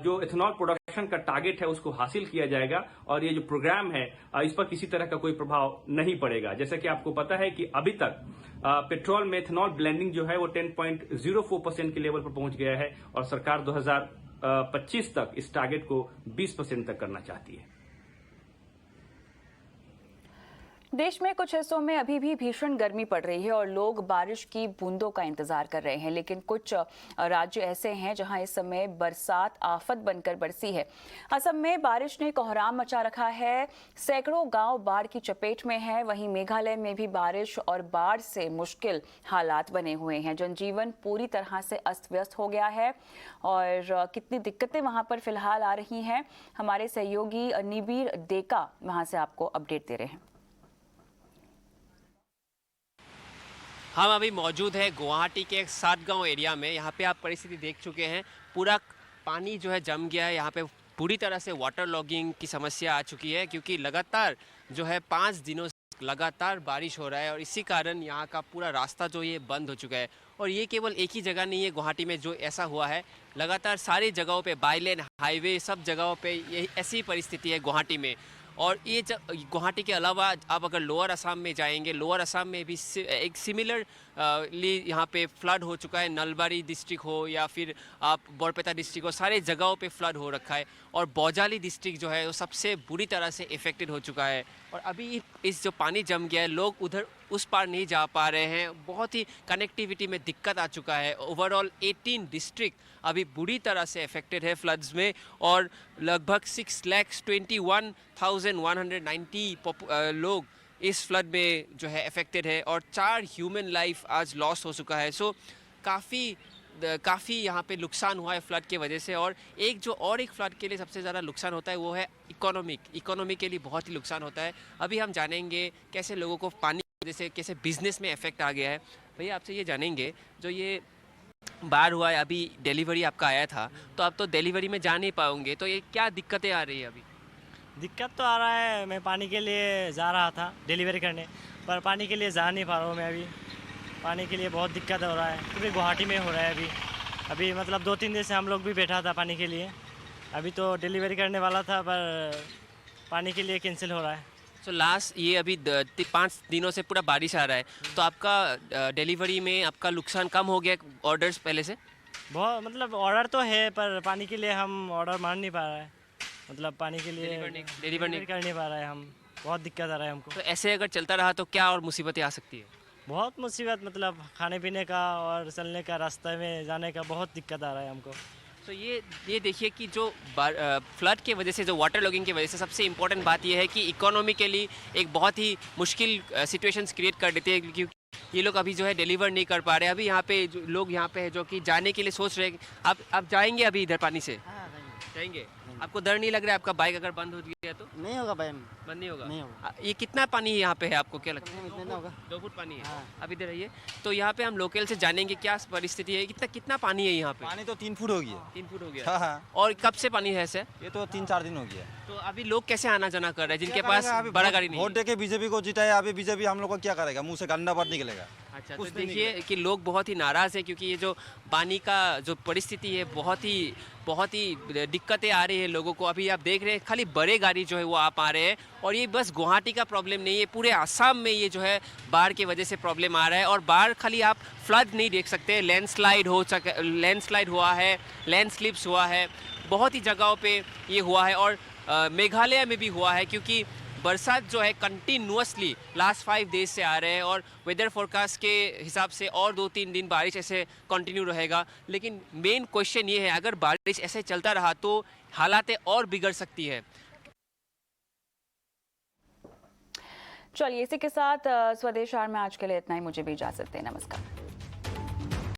जो एथेनॉल प्रोडक्शन का टारगेट है उसको हासिल किया जाएगा और ये जो प्रोग्राम है इस पर किसी तरह का कोई प्रभाव नहीं पड़ेगा। जैसा कि आपको पता है कि अभी तक पेट्रोल में एथेनॉल ब्लेंडिंग जो है वो 10.04% के लेवल पर पहुंच गया है और सरकार 2025 तक इस टारगेट को 20% तक करना चाहती है। देश में कुछ हिस्सों में अभी भी भीषण गर्मी पड़ रही है और लोग बारिश की बूंदों का इंतजार कर रहे हैं, लेकिन कुछ राज्य ऐसे हैं जहां इस समय बरसात आफत बनकर बरसी है। असम में बारिश ने कोहराम मचा रखा है, सैकड़ों गांव बाढ़ की चपेट में है। वहीं मेघालय में भी बारिश और बाढ़ से मुश्किल हालात बने हुए हैं। जनजीवन पूरी तरह से अस्त व्यस्त हो गया है और कितनी दिक्कतें वहां पर फिलहाल आ रही हैं, हमारे सहयोगी निबीर डेका वहां से आपको अपडेट दे रहे हैं। हम अभी मौजूद है गुवाहाटी के एक सातगांव एरिया में। यहाँ पे आप परिस्थिति देख चुके हैं, पूरा पानी जो है जम गया है। यहाँ पे पूरी तरह से वाटर लॉगिंग की समस्या आ चुकी है क्योंकि लगातार जो है 5 दिनों से लगातार बारिश हो रहा है और इसी कारण यहाँ का पूरा रास्ता जो ये बंद हो चुका है। और ये केवल एक ही जगह नहीं है गुवाहाटी में जो ऐसा हुआ है, लगातार सारी जगहों पर बाईलेन हाईवे सब जगहों पर यही ऐसी परिस्थिति है गुवाहाटी में। और ये गुवाहाटी के अलावा आप अगर लोअर असम में जाएंगे, लोअर असम में भी एक सिमिलर यहाँ पे फ्लड हो चुका है। नलबारी डिस्ट्रिक्ट हो या फिर आप बरपेटा डिस्ट्रिक्ट हो, सारे जगहों पे फ्लड हो रखा है और बौजाली डिस्ट्रिक्ट जो है वो सबसे बुरी तरह से इफेक्टेड हो चुका है। और अभी इस जो पानी जम गया है, लोग उधर उस पार नहीं जा पा रहे हैं, बहुत ही कनेक्टिविटी में दिक्कत आ चुका है। ओवरऑल 18 डिस्ट्रिक्ट अभी बुरी तरह से इफेक्टेड है फ्लड्स में और लगभग 6,21,190 लोग इस फ्लड में जो है इफेक्टेड है और 4 ह्यूमन लाइफ आज लॉस हो चुका है। सो काफ़ी यहाँ पे नुकसान हुआ है फ्लड के वजह से। और एक फ्लड के लिए सबसे ज़्यादा नुकसान होता है वो है इकोनॉमी के लिए बहुत ही नुकसान होता है। अभी हम जानेंगे कैसे लोगों को पानी की वजह से कैसे बिजनेस में इफेक्ट आ गया है। भैया आपसे ये जानेंगे, जो ये बाढ़ हुआ है, अभी डिलीवरी आपका आया था तो आप तो डिलीवरी में जा नहीं पाओगे, तो ये क्या दिक्कतें आ रही है? अभी दिक्कत तो आ रहा है, मैं पानी के लिए जा रहा था डिलीवरी करने, पर पानी के लिए जा नहीं पा रहा हूँ मैं अभी। पानी के लिए बहुत दिक्कत हो रहा है क्योंकि गुवाहाटी में हो रहा है अभी मतलब 2-3 दिन से हम लोग भी बैठा था पानी के लिए। अभी तो डिलीवरी करने वाला था पर पानी के लिए कैंसिल हो रहा है। सो लास्ट ये अभी 5 दिनों से पूरा बारिश आ रहा है, तो आपका डिलीवरी में आपका नुकसान कम हो गया ऑर्डर्स पहले से? बहुत मतलब ऑर्डर तो है पर पानी के लिए हम ऑर्डर मान नहीं पा रहा है, मतलब पानी के लिए डिलीवर नहीं कर नहीं पा रहा है हम, बहुत दिक्कत आ रहा है हमको। तो ऐसे अगर चलता रहा तो क्या और मुसीबतें आ सकती है? बहुत मुसीबत, मतलब खाने पीने का और चलने का, रास्ते में जाने का बहुत दिक्कत आ रहा है हमको। तो ये देखिए कि जो फ्लड के वजह से, जो वाटर लॉगिंग की वजह से सबसे इम्पोर्टेंट बात ये है कि इकोनॉमिकली एक बहुत ही मुश्किल सिचुएशंस क्रिएट कर देते हैं क्योंकि ये लोग अभी जो है डिलीवर नहीं कर पा रहे। अभी यहाँ पे जो लोग यहाँ पे है जो कि जाने के लिए सोच रहे हैं, आप जाएंगे अभी इधर पानी से? जाएंगे। आपको डर नहीं लग रहा है आपका बाइक अगर बंद हो गया तो? नहीं होगा भाई, बंद नहीं होगा। नहीं होगा। ये कितना पानी यहाँ पे है आपको क्या लगता है? इतना होगा। 2 फुट पानी है। अब इधर आइए, तो यहाँ पे हम लोकल से जानेंगे क्या परिस्थिति है, कितना पानी है यहाँ पे? पानी तो 3 फुट हो गया। 3 फुट हो गया। हाँ, हाँ। और कब से पानी है ऐसे? ये तो 3-4 दिन हो गया। तो अभी लोग कैसे आना जाना कर रहे हैं जिनके पास बड़ा गाड़ी नहीं? वोट देके बीजेपी को जिताया, अभी बीजेपी हम लोग को क्या करेगा, मुंह से गंदा बात निकलेगा। अच्छा, तो देखिए कि लोग बहुत ही नाराज़ हैं क्योंकि ये जो पानी का जो परिस्थिति है बहुत ही दिक्कतें आ रही है लोगों को। अभी आप देख रहे हैं खाली बड़े गाड़ी जो है वो आ पा रहे हैं, और ये बस गुवाहाटी का प्रॉब्लम नहीं है, पूरे असम में ये जो है बाढ़ की वजह से प्रॉब्लम आ रहा है। और बाढ़ खाली आप फ्लड नहीं देख सकते, लैंडस्लाइड हुआ है, लैंडस्लिप्स हुआ है, बहुत ही जगहों पे ये हुआ है। और मेघालय में भी हुआ है क्योंकि बरसात जो है कंटिन्यूअसली लास्ट 5 डेज से आ रहे हैं, और वेदर फोरकास्ट के हिसाब से और 2-3 दिन बारिश ऐसे कंटिन्यू रहेगा। लेकिन मेन क्वेश्चन ये है, अगर बारिश ऐसे चलता रहा तो हालातें और बिगड़ सकती है। चलिए, इसी के साथ स्वदेश आर में आज के लिए इतना ही। मुझे भी इजाजत दें। नमस्कार।